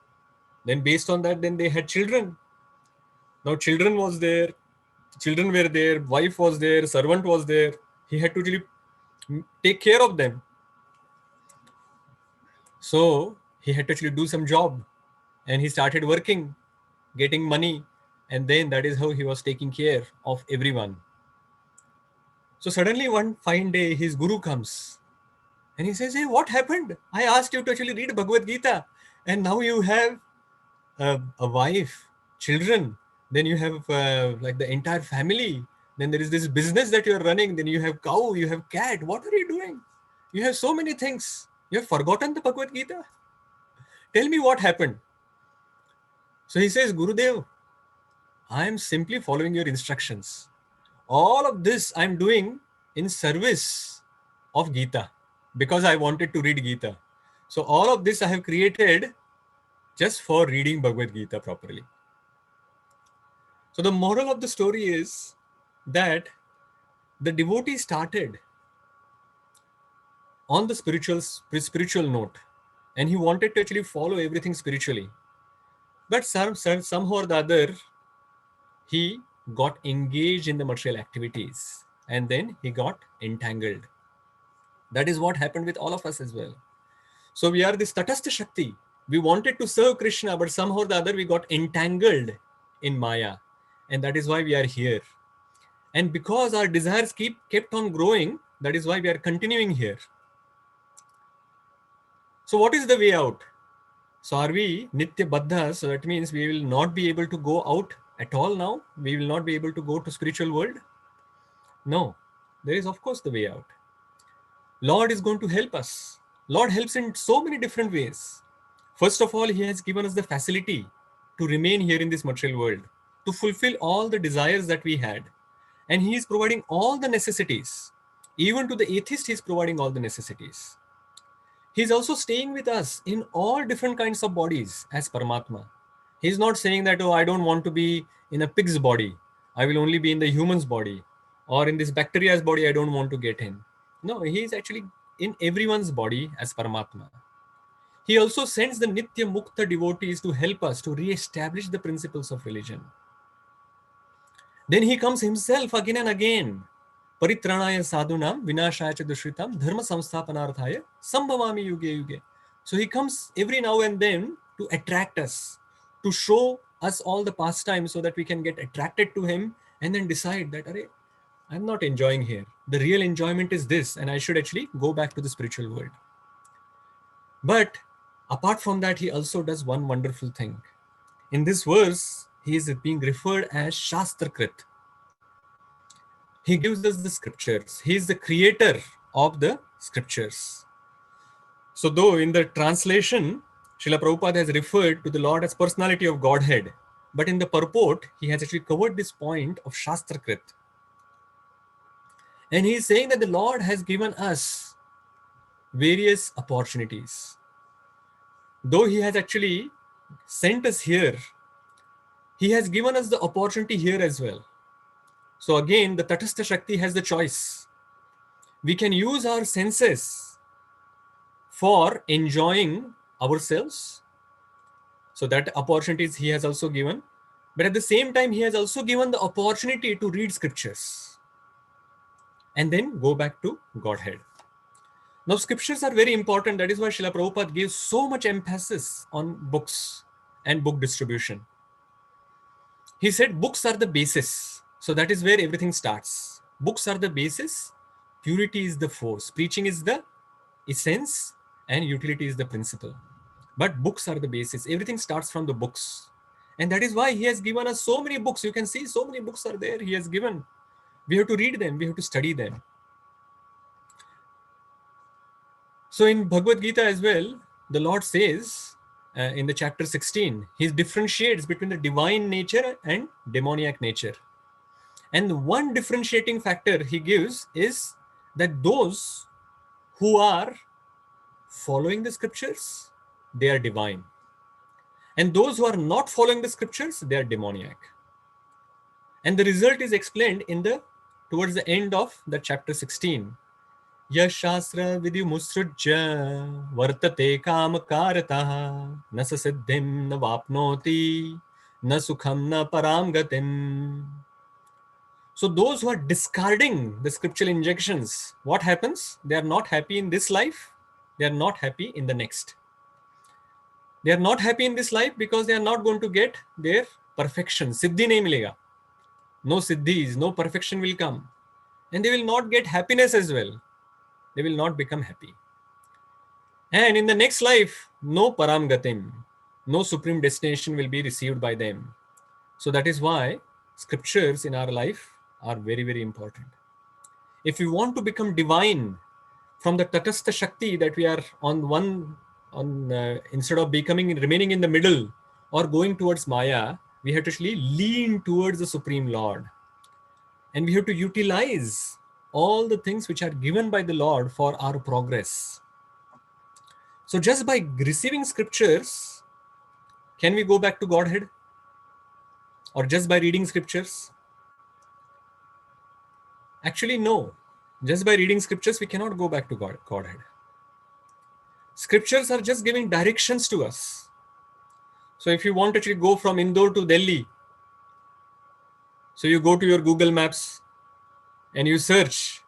Then based on that, then they had children. Now children were there, wife was there, servant was there. He had to really take care of them. So he had to actually do some job and he started working, getting money. And then that is how he was taking care of everyone. So suddenly one fine day, his guru comes and he says, hey, what happened? I asked you to actually read Bhagavad Gita and now you have a wife, children, then you have like the entire family. Then there is this business that you're running. Then you have cow, you have cat. What are you doing? You have so many things. You have forgotten the Bhagavad Gita. Tell me what happened. So he says, Gurudev, I am simply following your instructions. All of this I'm doing in service of Gita because I wanted to read Gita. So all of this I have created just for reading Bhagavad Gita properly. So the moral of the story is that the devotee started on the spiritual note, and he wanted to actually follow everything spiritually. But somehow or the other, he got engaged in the material activities, and then he got entangled. That is what happened with all of us as well. So we are this Tatastha Shakti. We wanted to serve Krishna, but somehow or the other we got entangled in Maya. And that is why we are here. And because our desires kept on growing, that is why we are continuing here. So what is the way out? So are we Nitya Baddha? So that means we will not be able to go out at all now. We will not be able to go to spiritual world. No, there is of course the way out. Lord is going to help us. Lord helps in so many different ways. First of all, he has given us the facility to remain here in this material world, to fulfill all the desires that we had. And he is providing all the necessities. Even to the atheist, he is providing all the necessities. He is also staying with us in all different kinds of bodies as Paramatma. He is not saying that, oh, I don't want to be in a pig's body. I will only be in the human's body. Or in this bacteria's body, I don't want to get in. No, he is actually in everyone's body as Paramatma. He also sends the Nitya Mukta devotees to help us to re-establish the principles of religion. Then he comes himself again and again. Paritranaya sadhunam vinashaya cha dushritam dharma samsthapanarthaya sambhavami yuge yuge. So he comes every now and then to attract us, to show us all the pastimes so that we can get attracted to him and then decide that, I'm not enjoying here. The real enjoyment is this, and I should actually go back to the spiritual world. But apart from that, he also does one wonderful thing. In this verse, he is being referred as Shastrakrit. He gives us the scriptures. He is the creator of the scriptures. So though in the translation, Srila Prabhupada has referred to the Lord as personality of Godhead, but in the purport, he has actually covered this point of Shastrakrit. And he is saying that the Lord has given us various opportunities. Though he has actually sent us here, he has given us the opportunity here as well. So again, the Tatastha Shakti has the choice. We can use our senses for enjoying ourselves. So that opportunities he has also given. But at the same time, he has also given the opportunity to read scriptures and then go back to Godhead. Now, scriptures are very important. That is why Srila Prabhupada gives so much emphasis on books and book distribution. He said books are the basis. So that is where everything starts. Books are the basis. Purity is the force. Preaching is the essence and utility is the principle. But books are the basis. Everything starts from the books. And that is why he has given us so many books. You can see so many books are there. He has given. We have to read them. We have to study them. So in Bhagavad Gita as well, the Lord says in the chapter 16, he differentiates between the divine nature and demoniac nature. And one differentiating factor he gives is that those who are following the scriptures, they are divine. And those who are not following the scriptures, they are demoniac. And the result is explained towards the end of the chapter 16. Yashasra vidhi musrujya vartate kamakarataha na sasiddhim na vapnoti na sukham na param gatim. So those who are discarding the scriptural injections, what happens? They are not happy in this life. They are not happy in the next. They are not happy in this life because they are not going to get their perfection. Siddhi nahi milega. No siddhis, no perfection will come. And they will not get happiness as well. They will not become happy. And in the next life, no param gatim, no supreme destination will be received by them. So that is why scriptures in our life are very, very important. If we want to become divine from the Tatastha Shakti that we are instead of remaining in the middle or going towards Maya, we have to actually lean towards the Supreme Lord. And we have to utilize all the things which are given by the Lord for our progress. So just by receiving scriptures, can we go back to Godhead? Or just by reading scriptures? Actually, no. Just by reading scriptures, we cannot go back to Godhead. Scriptures are just giving directions to us. So if you want to actually go from Indore to Delhi, so you go to your Google Maps and you search,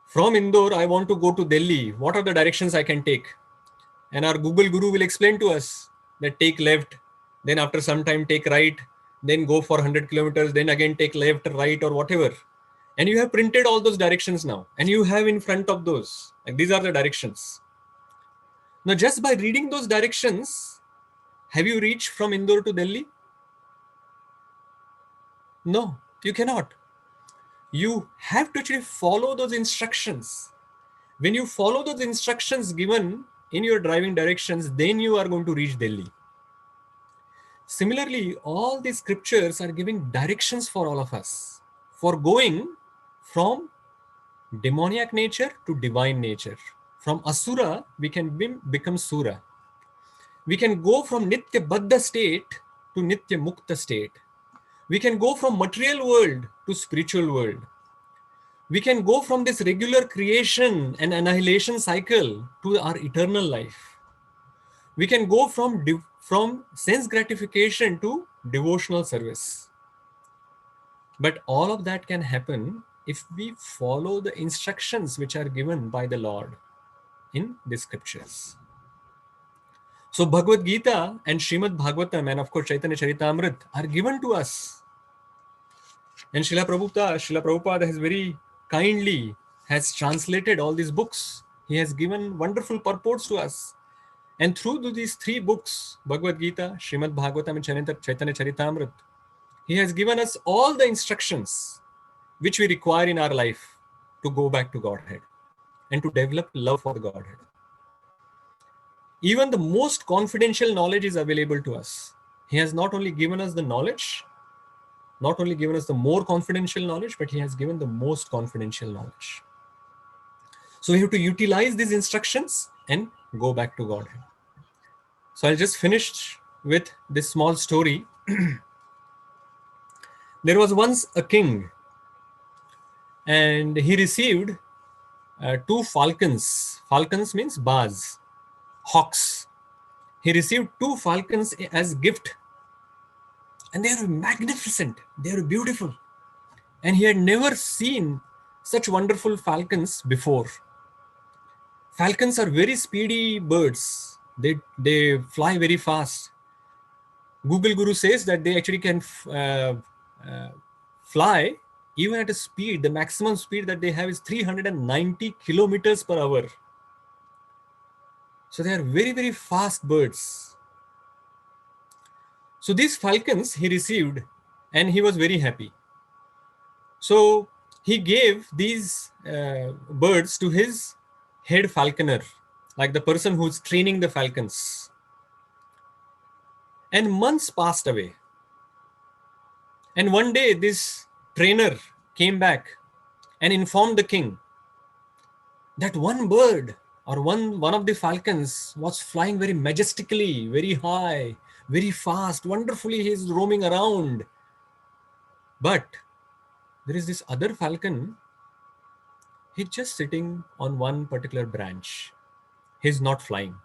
from Indore, I want to go to Delhi. What are the directions I can take? And our Google Guru will explain to us that take left, then after some time take right, then go for 100 kilometers, then again take left, right, or whatever. And you have printed all those directions now, and you have in front of those, like these are the directions. Now, just by reading those directions, have you reached from Indore to Delhi? No, you cannot. You have to actually follow those instructions. When you follow those instructions given in your driving directions, then you are going to reach Delhi. Similarly, all these scriptures are giving directions for all of us for going from demoniac nature to divine nature. From Asura, we can become Sura. We can go from Nitya Baddha state to Nitya Mukta state. We can go from material world to spiritual world. We can go from this regular creation and annihilation cycle to our eternal life. We can go from sense gratification to devotional service. But all of that can happen if we follow the instructions which are given by the Lord in the scriptures. So Bhagavad Gita and Srimad Bhagavatam and of course Chaitanya Charitamrita are given to us. And Srila Prabhupada has very kindly has translated all these books. He has given wonderful purports to us. And through these three books, Bhagavad Gita, Srimad Bhagavatam and Chaitanya Charitamrita, he has given us all the instructions which we require in our life to go back to Godhead and to develop love for the Godhead. Even the most confidential knowledge is available to us. He has not only given us the knowledge, not only given us the more confidential knowledge, but he has given the most confidential knowledge. So we have to utilize these instructions and go back to Godhead. So I'll just finish with this small story. There was once a king, and he received 2 falcons. Falcons means baz, hawks. He received 2 falcons as gift. And they are magnificent. They are beautiful. And he had never seen such wonderful falcons before. Falcons are very speedy birds. They fly very fast. Google Guru says that they actually can fly even at a speed, the maximum speed that they have is 390 kilometers per hour. So they are very, very fast birds. So these falcons he received and he was very happy. So he gave these birds to his head falconer, like the person who's training the falcons. And months passed away. And one day this trainer came back and informed the king that one bird or one of the falcons was flying very majestically, very high, very fast, wonderfully. He is roaming around. But there is this other falcon. He's just sitting on one particular branch. He's not flying.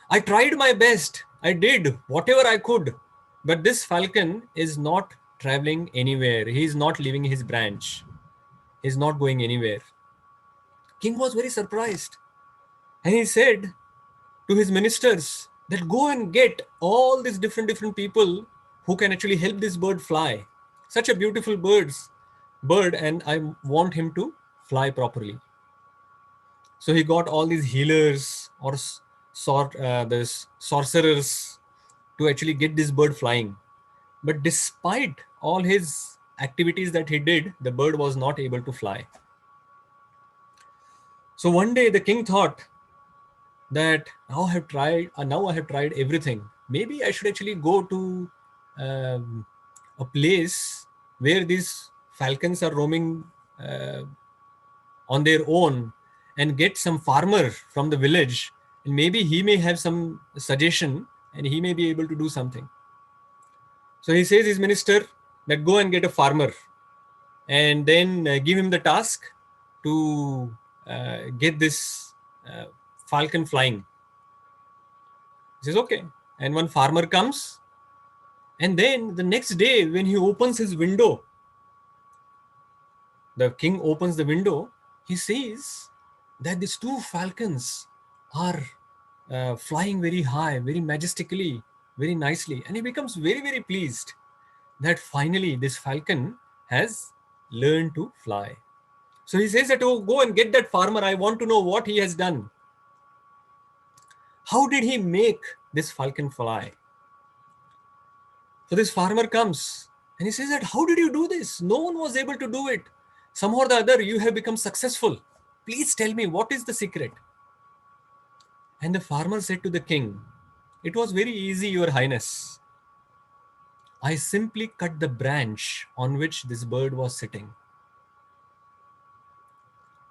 I tried my best. I did whatever I could. But this falcon is not traveling anywhere. He is not leaving his branch. He's not going anywhere. King was very surprised. And he said to his ministers that go and get all these different people who can actually help this bird fly. Such a beautiful bird, and I want him to fly properly. So he got all these healers or this sorcerers to actually get this bird flying. But despite all his activities that he did, the bird was not able to fly. So one day the king thought that now I have tried everything. Maybe I should actually go to a place where these falcons are roaming on their own and get some farmer from the village, and maybe he may have some suggestion and he may be able to do something. So he says his minister that go and get a farmer. and then give him the task to get this falcon flying. He says, okay. And one farmer comes, and then the next day when he opens his window, the king opens the window, he sees that these two falcons are flying very high, very majestically, very nicely. And he becomes very, very pleased that finally this falcon has learned to fly. So he says that, oh, go and get that farmer. I want to know what he has done. How did he make this falcon fly? So this farmer comes and he says that, how did you do this? No one was able to do it. Somehow or the other, you have become successful. Please tell me, what is the secret? And the farmer said to the king, it was very easy, your highness. I simply cut the branch on which this bird was sitting.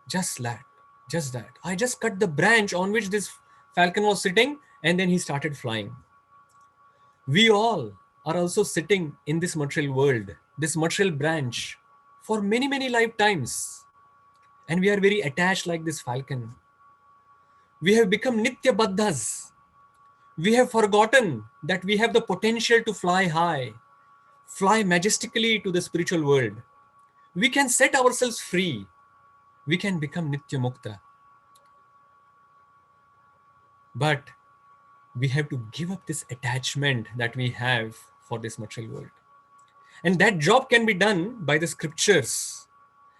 Just that. I just cut the branch on which this falcon was sitting, and then he started flying. We all are also sitting in this material world, this material branch, for many, many lifetimes. And we are very attached like this falcon. We have become Nitya Baddhas. We have forgotten that we have the potential to fly high, fly majestically to the spiritual world. We can set ourselves free. We can become Nitya Mukta. But we have to give up this attachment that we have for this material world. And that job can be done by the scriptures.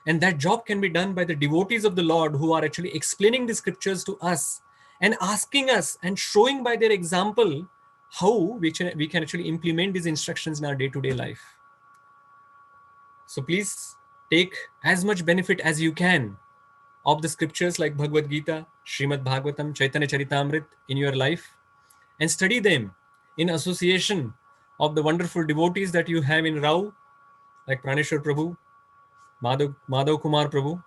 And that job can be done by the devotees of the Lord who are actually explaining the scriptures to us and asking us and showing by their example how we can actually implement these instructions in our day-to-day life. So please take as much benefit as you can of the scriptures like Bhagavad Gita, Srimad Bhagavatam, Chaitanya Charitamrit in your life, and study them in association of the wonderful devotees that you have in Rao, like Praneshwar Prabhu, Madhav Kumar Prabhu,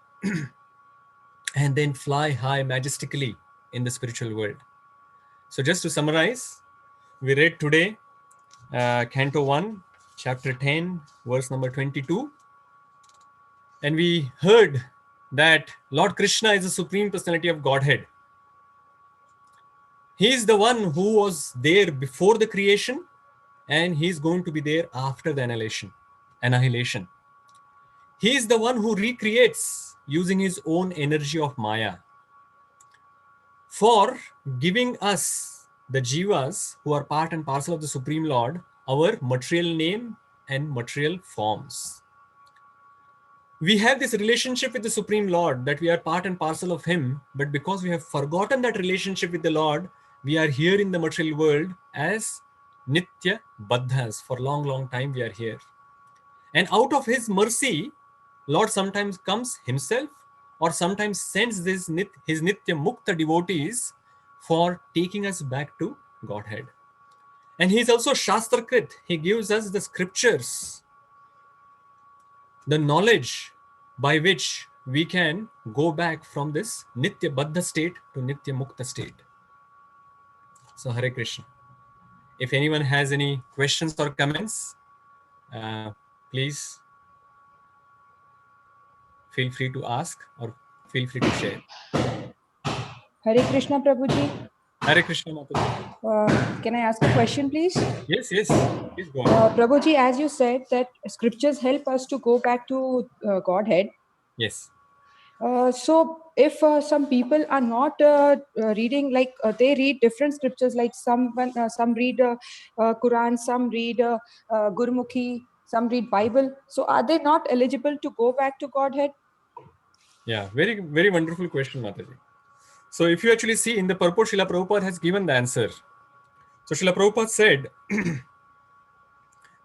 and then fly high majestically in the spiritual world. So just to summarize, we read today Canto 1, Chapter 10, verse number 22. And we heard that Lord Krishna is the Supreme Personality of Godhead. He is the one who was there before the creation, and he is going to be there after the annihilation. He is the one who recreates using his own energy of Maya for giving us, the Jivas, who are part and parcel of the Supreme Lord, our material name and material forms. We have this relationship with the Supreme Lord, that we are part and parcel of him, but because we have forgotten that relationship with the Lord, we are here in the material world as Nitya Baddhas. For long, long time we are here. And out of his mercy, Lord sometimes comes himself or sometimes sends his Nitya Mukta devotees for taking us back to Godhead. And he is also Shastrakrit. He gives us the scriptures, the knowledge by which we can go back from this Nitya Baddha state to Nitya Mukta state. So Hare Krishna. If anyone has any questions or comments, please feel free to ask or feel free to share. Hare Krishna, Prabhuji. Hare Krishna, Mataji. Can I ask a question, please? Yes. Please go on. Prabhuji, as you said that scriptures help us to go back to Godhead. Yes. So if some people are not reading, like they read different scriptures, like some read Quran, some read Gurmukhi, some read Bible. So are they not eligible to go back to Godhead? Yeah, very, very wonderful question, Mataji. So if you actually see in the purport, Srila Prabhupada has given the answer. So Srila Prabhupada said,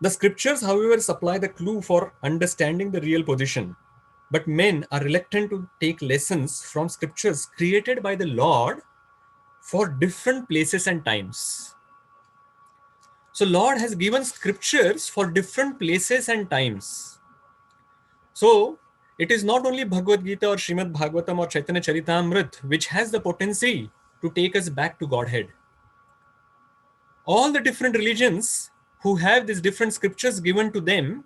the scriptures, however, supply the clue for understanding the real position. But men are reluctant to take lessons from scriptures created by the Lord for different places and times. So Lord has given scriptures for different places and times. So it is not only Bhagavad Gita or Srimad Bhagavatam or Chaitanya Charitamrit which has the potency to take us back to Godhead. All the different religions who have these different scriptures given to them,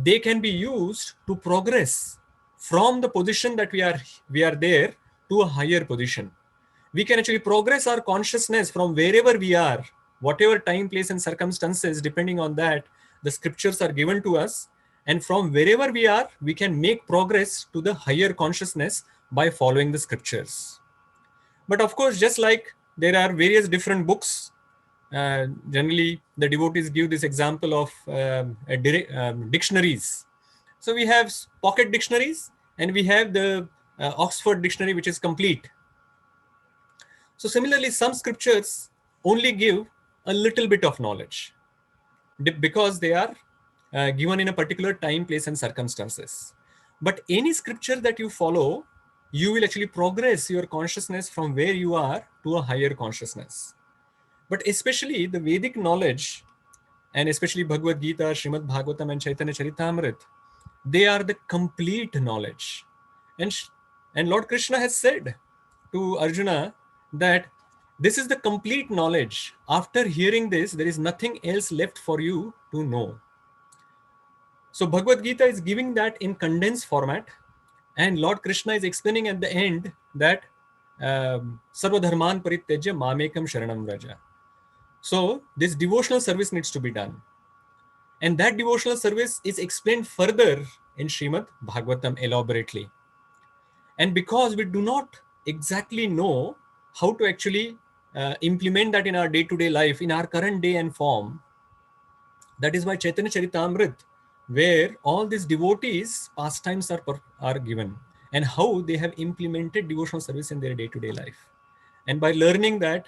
they can be used to progress from the position that we are there to a higher position. We can actually progress our consciousness from wherever we are, whatever time, place, and circumstances, depending on that, the scriptures are given to us. And from wherever we are, we can make progress to the higher consciousness by following the scriptures. But of course, just like there are various different books, generally the devotees give this example of dictionaries. So we have pocket dictionaries and we have the Oxford dictionary, which is complete. So similarly, some scriptures only give a little bit of knowledge because they are given in a particular time, place, and circumstances. But any scripture that you follow, you will actually progress your consciousness from where you are to a higher consciousness. But especially the Vedic knowledge, and especially Bhagavad Gita, Srimad Bhagavatam, and Chaitanya Charitamrita, they are the complete knowledge. And Lord Krishna has said to Arjuna that this is the complete knowledge. After hearing this, there is nothing else left for you to know. So Bhagavad Gita is giving that in condensed format, and Lord Krishna is explaining at the end that Sarva Dharman Parityajya Mamekam Sharanam Vraja. So this devotional service needs to be done. And that devotional service is explained further in Srimad Bhagavatam elaborately. And because we do not exactly know how to actually implement that in our day-to-day life, in our current day and form, that is why Chaitanya Charitamrita, where all these devotees' pastimes are given and how they have implemented devotional service in their day-to-day life. And by learning that,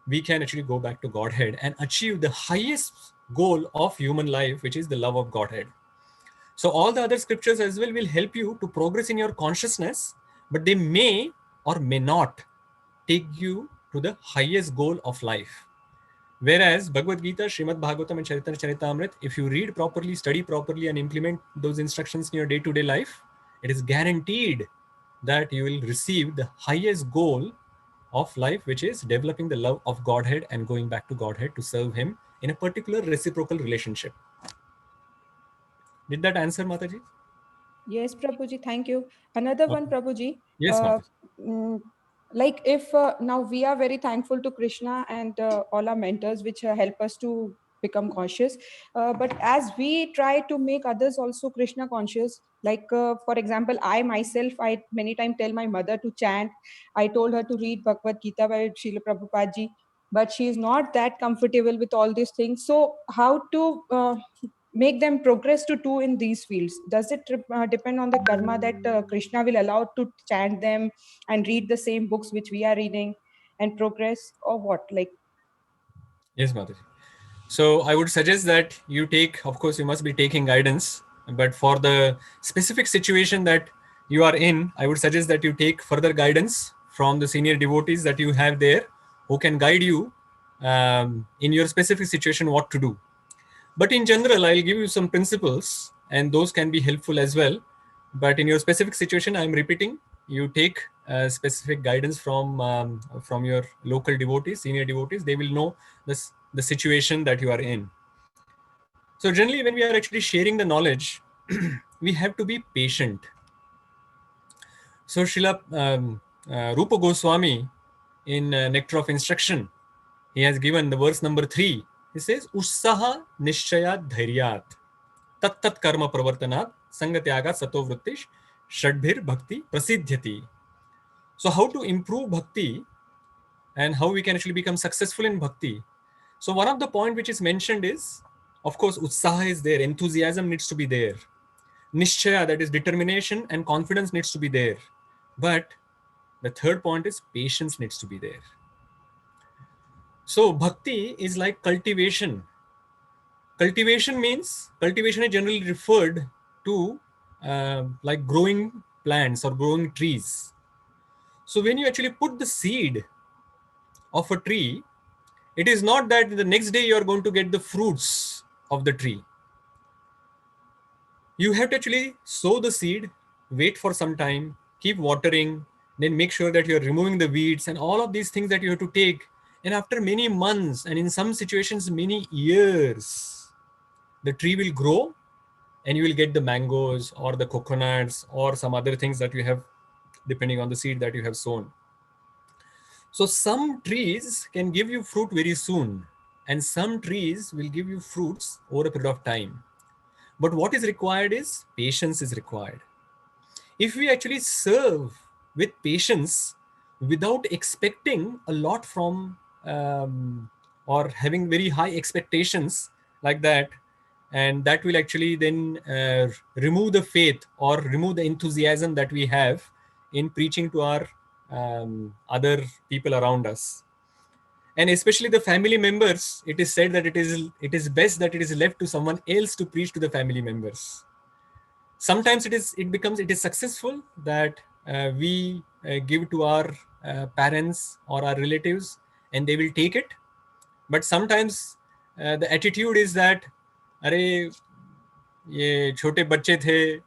we can actually go back to Godhead and achieve the highest goal of human life, which is the love of Godhead. So all the other scriptures as well will help you to progress in your consciousness, but they may or may not take you to the highest goal of life. Whereas Bhagavad Gita, Srimad Bhagavatam, and Chaitanya Charitamrita, if you read properly, study properly, and implement those instructions in your day-to-day life, it is guaranteed that you will receive the highest goal of life, which is developing the love of Godhead and going back to Godhead to serve Him in a particular reciprocal relationship. Did that answer, Mataji? Yes, Prabhuji, thank you. Another one, Prabhuji. Yes, Mataji. Like if now we are very thankful to Krishna and all our mentors, which help us to become conscious. But as we try to make others also Krishna conscious, like for example, I myself, I many times tell my mother to chant. I told her to read Bhagavad Gita by Srila Prabhupada ji, but she is not that comfortable with all these things. So how to make them progress to two in these fields? Does it depend on the karma that Krishna will allow to chant them and read the same books which we are reading and progress, or what? Like, yes, Mataji. So I would suggest that you take, of course, you must be taking guidance, but for the specific situation that you are in, I would suggest that you take further guidance from the senior devotees that you have there who can guide you in your specific situation what to do. But in general, I'll give you some principles and those can be helpful as well. But in your specific situation, I'm repeating, you take specific guidance from your local devotees, senior devotees. They will know the situation that you are in. So generally, when we are actually sharing the knowledge, we have to be patient. So Srila Rupa Goswami in Nectar of Instruction, he has given the verse number 3. He says, Ussaha nishchayat dhairyat tat karma pravartanat sangatyaga sato vrittish shadbhir bhakti prasidhyati. So how to improve bhakti and how we can actually become successful in bhakti. So one of the point which is mentioned is, of course, utsaha is there, enthusiasm needs to be there. Nishchaya, that is determination and confidence needs to be there. But the third point is patience needs to be there. So bhakti is like cultivation. Cultivation is generally referred to like growing plants or growing trees. So when you actually put the seed of a tree, it is not that the next day you are going to get the fruits of the tree. You have to actually sow the seed, wait for some time, keep watering, then make sure that you're removing the weeds and all of these things that you have to take. And after many months, and in some situations, many years, the tree will grow and you will get the mangoes or the coconuts or some other things that you have, depending on the seed that you have sown. So some trees can give you fruit very soon, and some trees will give you fruits over a period of time. But what is required is patience is required. If we actually serve with patience without expecting a lot from or having very high expectations like that, and that will actually then remove the faith or remove the enthusiasm that we have in preaching to our other people around us. And especially the family members, it is said that it is best that it is left to someone else to preach to the family members. Sometimes it is successful that we give to our parents or our relatives and they will take it. But sometimes the attitude is that, अरे ये छोटे बच्चे थे,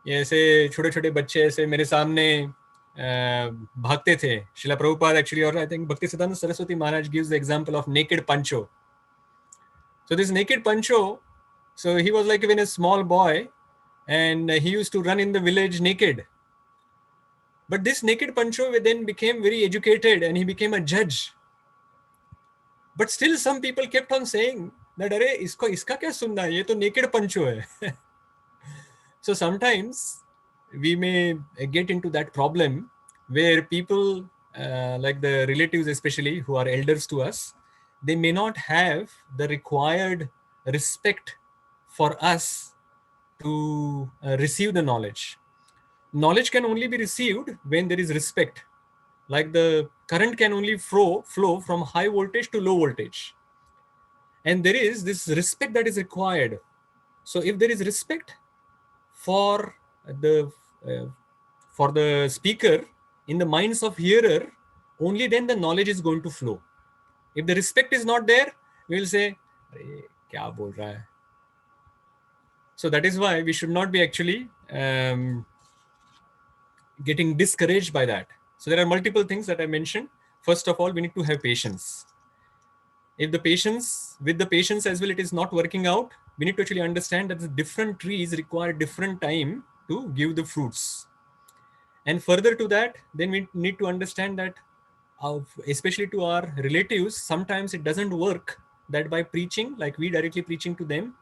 ये ऐसे छोटे छोटे बच्चे ऐसे मेरे सामने भागते थे. Srila Prabhupada actually, or I think Bhaktisiddhanta Saraswati Maharaj gives the example of naked Pancho. So this naked Pancho, so he was like even a small boy, and he used to run in the village naked. But this naked Pancho then became very educated and he became a judge. But still some people kept on saying that, अरे इसका क्या सुनना है, ये तो naked Pancho है. So sometimes we may get into that problem where people like the relatives especially who are elders to us, they may not have the required respect for us to receive the knowledge. Knowledge can only be received when there is respect. Like the current can only flow from high voltage to low voltage. And there is this respect that is required. So if there is respect for the speaker in the minds of hearer, only then the knowledge is going to flow. If the respect is not there, we will say, kya bol raha hai? So that is why we should not be actually getting discouraged by that. So there are multiple things that I mentioned. First of all, we need to have patience. If with the patience as well, it is not working out, we need to actually understand that the different trees require different time to give the fruits. And further to that, then we need to understand that, especially to our relatives, sometimes it doesn't work that by preaching, like we directly preaching to them,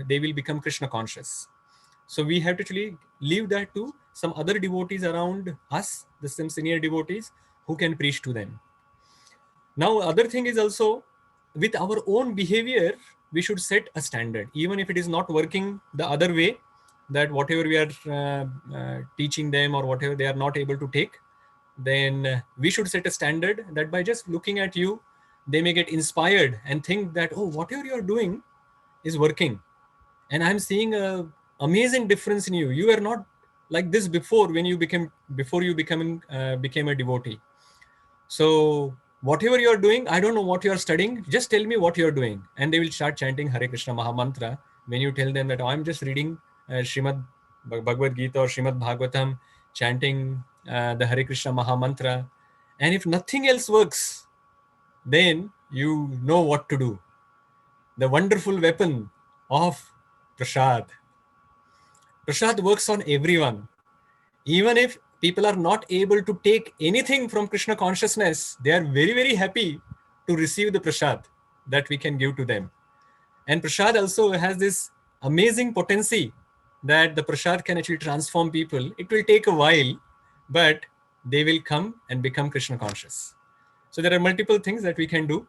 they will become Krishna conscious. So we have to actually leave that to some other devotees around us, the some senior devotees who can preach to them. Now, other thing is also with our own behavior, we should set a standard, even if it is not working the other way, that whatever we are teaching them or whatever they are not able to take, then we should set a standard that by just looking at you, they may get inspired and think that, oh, whatever you are doing is working. And I'm seeing a amazing difference in you. You were not like this before when you became a devotee. So whatever you are doing, I don't know what you are studying, just tell me what you are doing. And they will start chanting Hare Krishna Mahamantra when you tell them that, oh, I'm just reading Srimad Bhagavad Gita or Srimad Bhagavatam, chanting the Hare Krishna Mahamantra. And if nothing else works, then you know what to do. The wonderful weapon of Prasad. Prasad works on everyone. Even if people are not able to take anything from Krishna consciousness, they are very, very happy to receive the Prasad that we can give to them. And Prasad also has this amazing potency that the Prasad can actually transform people. It will take a while, but they will come and become Krishna conscious. So there are multiple things that we can do.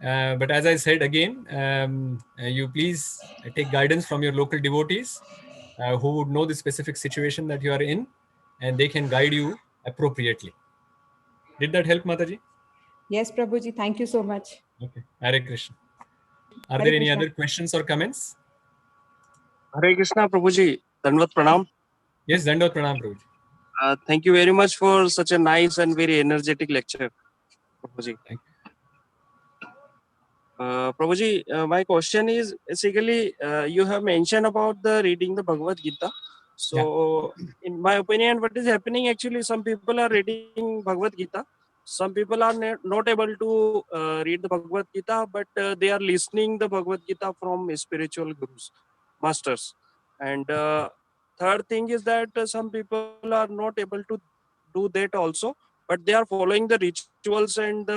But as I said again, you please take guidance from your local devotees who would know the specific situation that you are in, and they can guide you appropriately. Did that help, Mataji? Yes, Prabhuji. Thank you so much. Okay. Hare Krishna. Are Hare there any Krishna. other questions or comments? Hare Krishna, Prabhuji. Dandavat Pranam. Yes, Dandavat Pranam, Prabhuji. Thank you very much for such a nice and very energetic lecture, Prabhuji. Thank Prabhuji, my question is basically, you have mentioned about the reading the Bhagavad Gita. So, in my opinion, what is happening actually, some people are reading Bhagavad Gita. Some people are not able to read the Bhagavad Gita, but they are listening the Bhagavad Gita from spiritual gurus, masters. And third thing is that some people are not able to do that also, but they are following the rituals and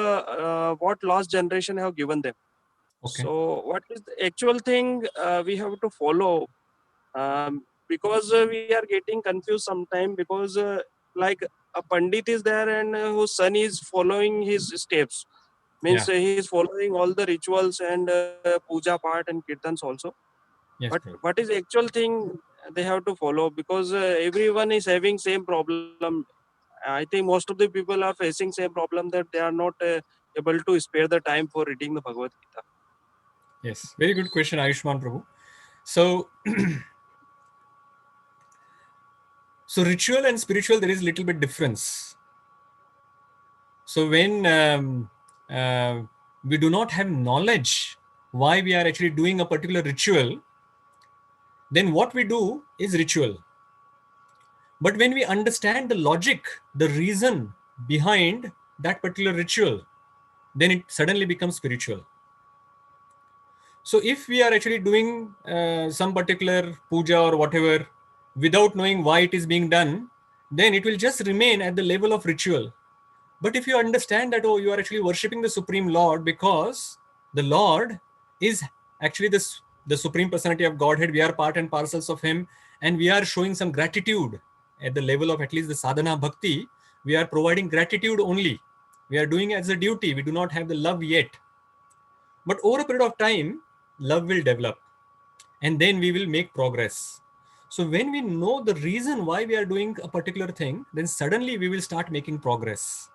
what last generation have given them. Okay. So what is the actual thing we have to follow? Because we are getting confused sometime, because like a pandit is there and whose son is following his steps, means Yeah. he is following all the rituals and puja part and kirtans also. Yes, But Prabhu. what is actual thing they have to follow? Because everyone is having same problem. I think most of the people are facing same problem, that they are not able to spare the time for reading the Bhagavad Gita. Yes. Very good question, Ayushman Prabhu. So, so ritual and spiritual, there is a little bit difference. So when we do not have knowledge why we are actually doing a particular ritual, then what we do is ritual. But when we understand the logic, the reason behind that particular ritual, then it suddenly becomes spiritual. So if we are actually doing some particular puja or whatever without knowing why it is being done, then it will just remain at the level of ritual. But if you understand that, oh, you are actually worshipping the Supreme Lord because the Lord is actually the Supreme Personality of Godhead, we are part and parcels of Him, and we are showing some gratitude at the level of at least the sadhana bhakti, we are providing gratitude only. We are doing it as a duty. We do not have the love yet. But over a period of time, love will develop and then we will make progress. So when we know the reason why we are doing a particular thing, then suddenly we will start making progress.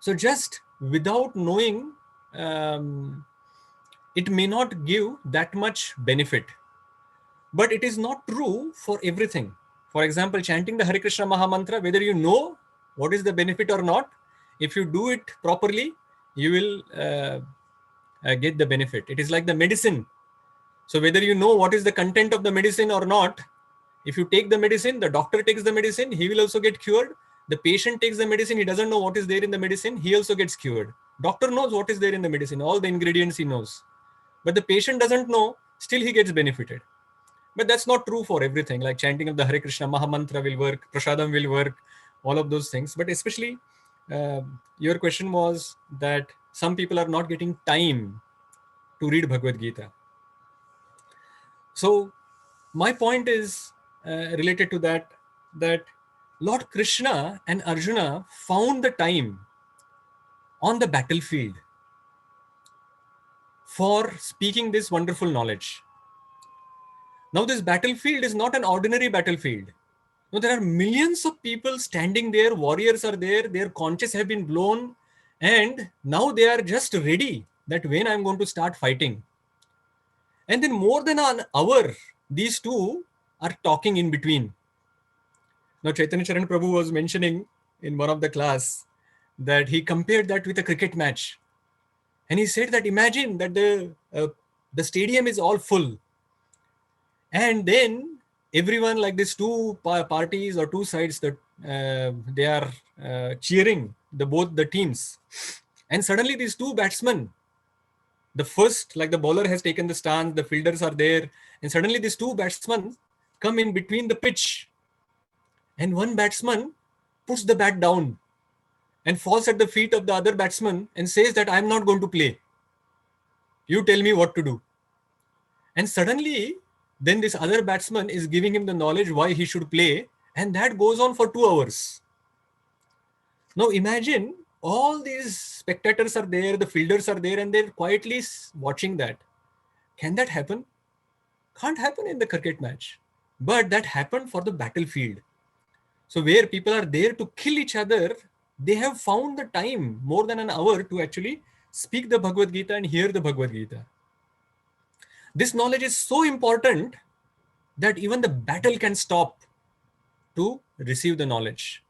So just without knowing, it may not give that much benefit. But it is not true for everything. For example, chanting the Hare Krishna Mahamantra, whether you know what is the benefit or not, if you do it properly, you will get the benefit. It is like the medicine. So whether you know what is the content of the medicine or not, if you take the medicine, the doctor takes the medicine, he will also get cured. The patient takes the medicine, he doesn't know what is there in the medicine, he also gets cured. Doctor knows what is there in the medicine, all the ingredients he knows. But the patient doesn't know, still he gets benefited. But that's not true for everything. Like chanting of the Hare Krishna Mahamantra will work, Prasadam will work, all of those things. But especially, your question was that some people are not getting time to read Bhagavad Gita. So my point is related to that Lord Krishna and Arjuna found the time on the battlefield for speaking this wonderful knowledge. Now this battlefield is not an ordinary battlefield. No, there are millions of people standing there, warriors are there, their conches have been blown, and now they are just ready that when I'm going to start fighting. And then more than an hour, these two are talking in between. Now Chaitanya Charan Prabhu was mentioning in one of the class that he compared that with a cricket match. And he said that imagine that the stadium is all full. And then everyone, like these two parties or two sides, that they are cheering both the teams. And suddenly these two batsmen, the first, like the bowler has taken the stance, the fielders are there, and suddenly these two batsmen come in between the pitch. And one batsman puts the bat down and falls at the feet of the other batsman and says that I'm not going to play. You tell me what to do. And suddenly, then this other batsman is giving him the knowledge why he should play, and that goes on for 2 hours. Now imagine all these spectators are there, the fielders are there, and they're quietly watching that. Can that happen? Can't happen in the cricket match. But that happened for the battlefield. So where people are there to kill each other, they have found the time, more than an hour, to actually speak the Bhagavad Gita and hear the Bhagavad Gita. This knowledge is so important that even the battle can stop to receive the knowledge.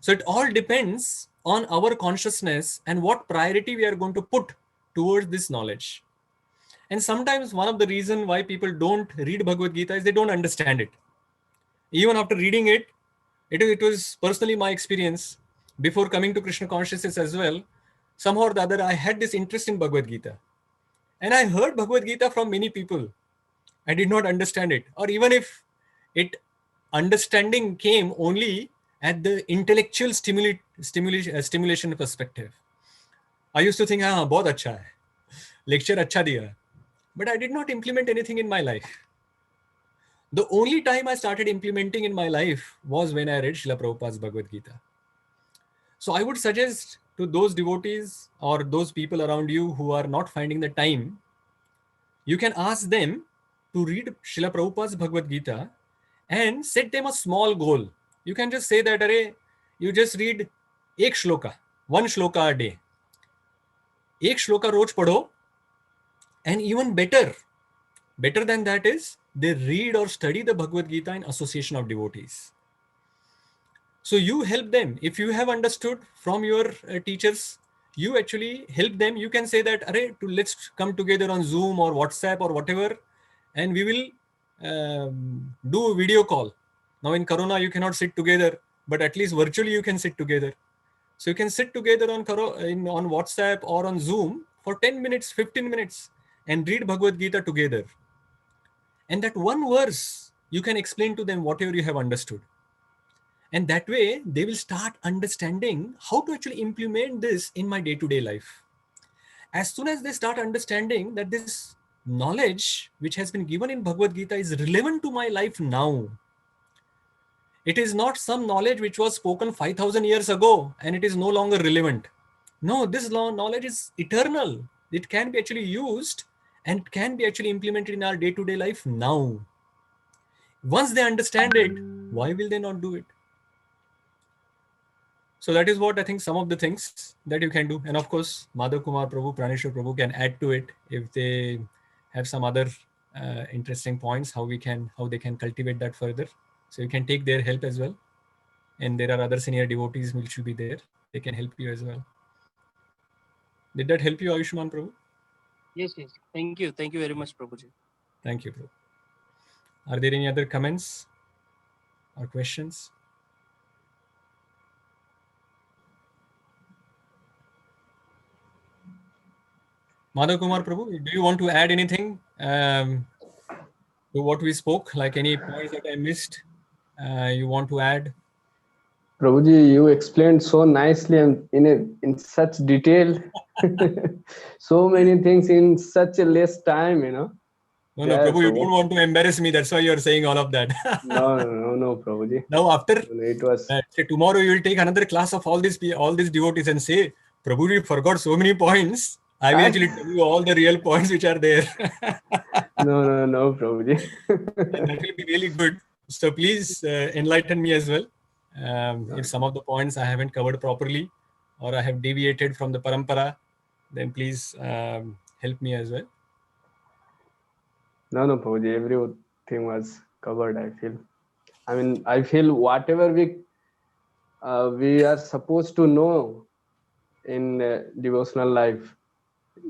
So it all depends on our consciousness and what priority we are going to put towards this knowledge. And sometimes one of the reasons why people don't read Bhagavad Gita is they don't understand it. Even after reading it, it was personally my experience before coming to Krishna consciousness as well. Somehow or the other, I had this interest in Bhagavad Gita. And I heard Bhagavad Gita from many people. I did not understand it. Or even if it understanding came only at the intellectual stimulation perspective. I used to think, हाँ बहुत अच्छा है, lecture अच्छा दिया, but I did not implement anything in my life. The only time I started implementing in my life was when I read Srila Prabhupada's Bhagavad Gita. So I would suggest to those devotees or those people around you who are not finding the time, you can ask them to read Srila Prabhupada's Bhagavad Gita and set them a small goal. You can just say that, Arey, you just read एक shloka, one shloka a day. एक shloka रोज पढ़ो, and even better than that is they read or study the Bhagavad Gita in association of devotees. So you help them. If you have understood from your teachers, you actually help them. You can say that, Arey, let's come together on Zoom or WhatsApp or whatever, and we will do a video call. Now in Corona, you cannot sit together, but at least virtually you can sit together. So you can sit together on WhatsApp or on Zoom for 10 minutes, 15 minutes and read Bhagavad Gita together. And that one verse, you can explain to them whatever you have understood. And that way, they will start understanding how to actually implement this in my day-to-day life. As soon as they start understanding that this knowledge which has been given in Bhagavad Gita is relevant to my life now. It is not some knowledge which was spoken 5,000 years ago and it is no longer relevant. No, this knowledge is eternal. It can be actually used and can be actually implemented in our day-to-day life now. Once they understand it, why will they not do it? So that is what I think some of the things that you can do. And of course, Madhav Kumar Prabhu, Praneshwar Prabhu can add to it if they have some other interesting points, how they can cultivate that further. So you can take their help as well. And there are other senior devotees which will be there. They can help you as well. Did that help you, Ayushman Prabhu? Yes. Thank you. Thank you very much, Prabhuji. Thank you, Prabhu. Are there any other comments or questions? Madhav Kumar Prabhu, do you want to add anything to what we spoke? Like any points that I missed, you want to add? Prabhuji, you explained so nicely and in such detail, so many things in such a less time, No, Prabhu, you don't want to embarrass me. That's why you're saying all of that. No, Prabhuji. Now, after it was tomorrow, you will take another class of all these devotees and say, Prabhu, you forgot so many points. I will actually tell you all the real points which are there. No, Prabhuji. That will be really good. So please enlighten me as well. If some of the points I haven't covered properly or I have deviated from the parampara, then please help me as well. No, Prabhuji, everything was covered, I feel. I feel whatever we are supposed to know in devotional life,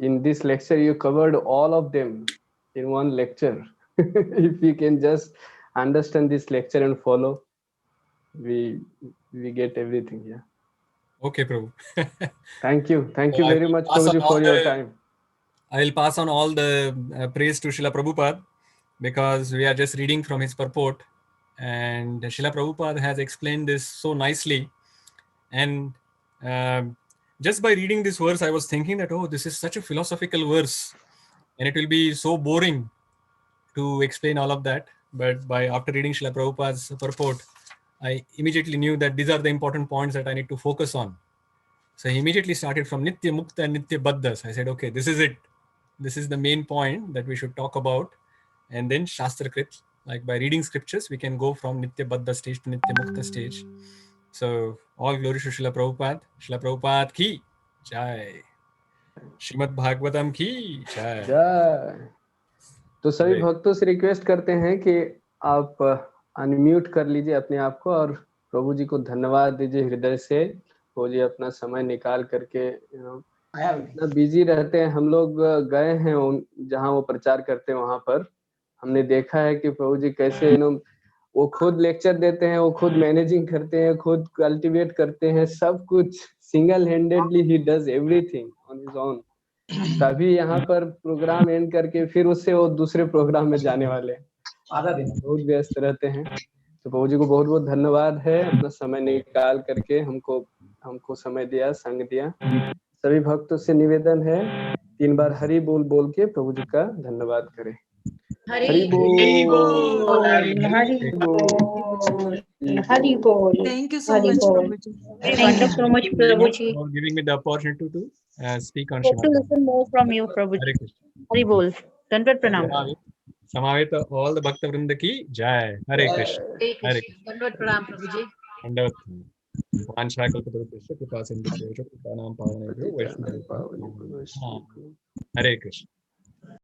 in this lecture, you covered all of them in one lecture. If we can just understand this lecture and follow, we get everything. Yeah. Okay, Prabhu. Thank you very much, Prabhuji, for your time. I will pass on all the praise to Srila Prabhupada because we are just reading from his purport, and Srila Prabhupada has explained this so nicely. And just by reading this verse, I was thinking that, oh, this is such a philosophical verse and it will be so boring to explain all of that. But after reading Srila Prabhupada's purport, I immediately knew that these are the important points that I need to focus on. So I immediately started from Nitya Mukta and Nitya Baddha. So I said, okay, this is it. This is the main point that we should talk about. And then Shastra Krit, like by reading scriptures, we can go from Nitya Baddha stage to Nitya Mukta stage. So all glory to Srila Prabhupada. Srila Prabhupada ki jai. Srimad Bhagavatam ki jai. जय। तो सभी भक्तों से request करते हैं कि आप unmute कर लीजिए अपने आप को और प्रभु जी को धन्यवाद दीजिए हृदय से। वो जी अपना समय निकाल करके इतना बिजी रहते हैं। हम लोग गए हैं जहाँ वो प्रचार करते हैं, वहां पर हमने देखा है कि प्रभु जी कैसे वो खुद लेक्चर देते हैं, वो खुद मैनेजिंग करते हैं, खुद कल्टीवेट करते हैं, सब कुछ single handedly he does everything on his own. तभी यहाँ पर प्रोग्राम एंड करके फिर उससे वो दूसरे प्रोग्राम में जाने वाले हैं, आधा दिन बहुत व्यस्त रहते हैं। तो प्रभु जी को बहुत बहुत धन्यवाद है, अपना समय निकाल करके हमको समय दिया, संग दिया। सभी भक्तों से निवेदन है 3 बार हरि बोल बोल के प्रभु जी का धन्यवाद करें। हरि बोल, हरि बोल, हरि बोल। Thank you so Hari much, Bol. Prabhuji. Thank you so much, Prabhuji. For giving me the opportunity to speak on Hope to Srimad listen more from you, Hare Prabhuji. Krishna. Hari Bol. Dandavat Pranam. समावेत all the भक्त वृंद की जय। हरे कृष्ण हरे Krishna. Dandavat Pranam, Prabhuji. दंडवत वांछाकल्पतरुभ्यश्च कृपा सिन्धुभ्यो च पतितानां पावनेभ्यो वैष्णवेभ्यो नमो नमः। हरे कृष्ण।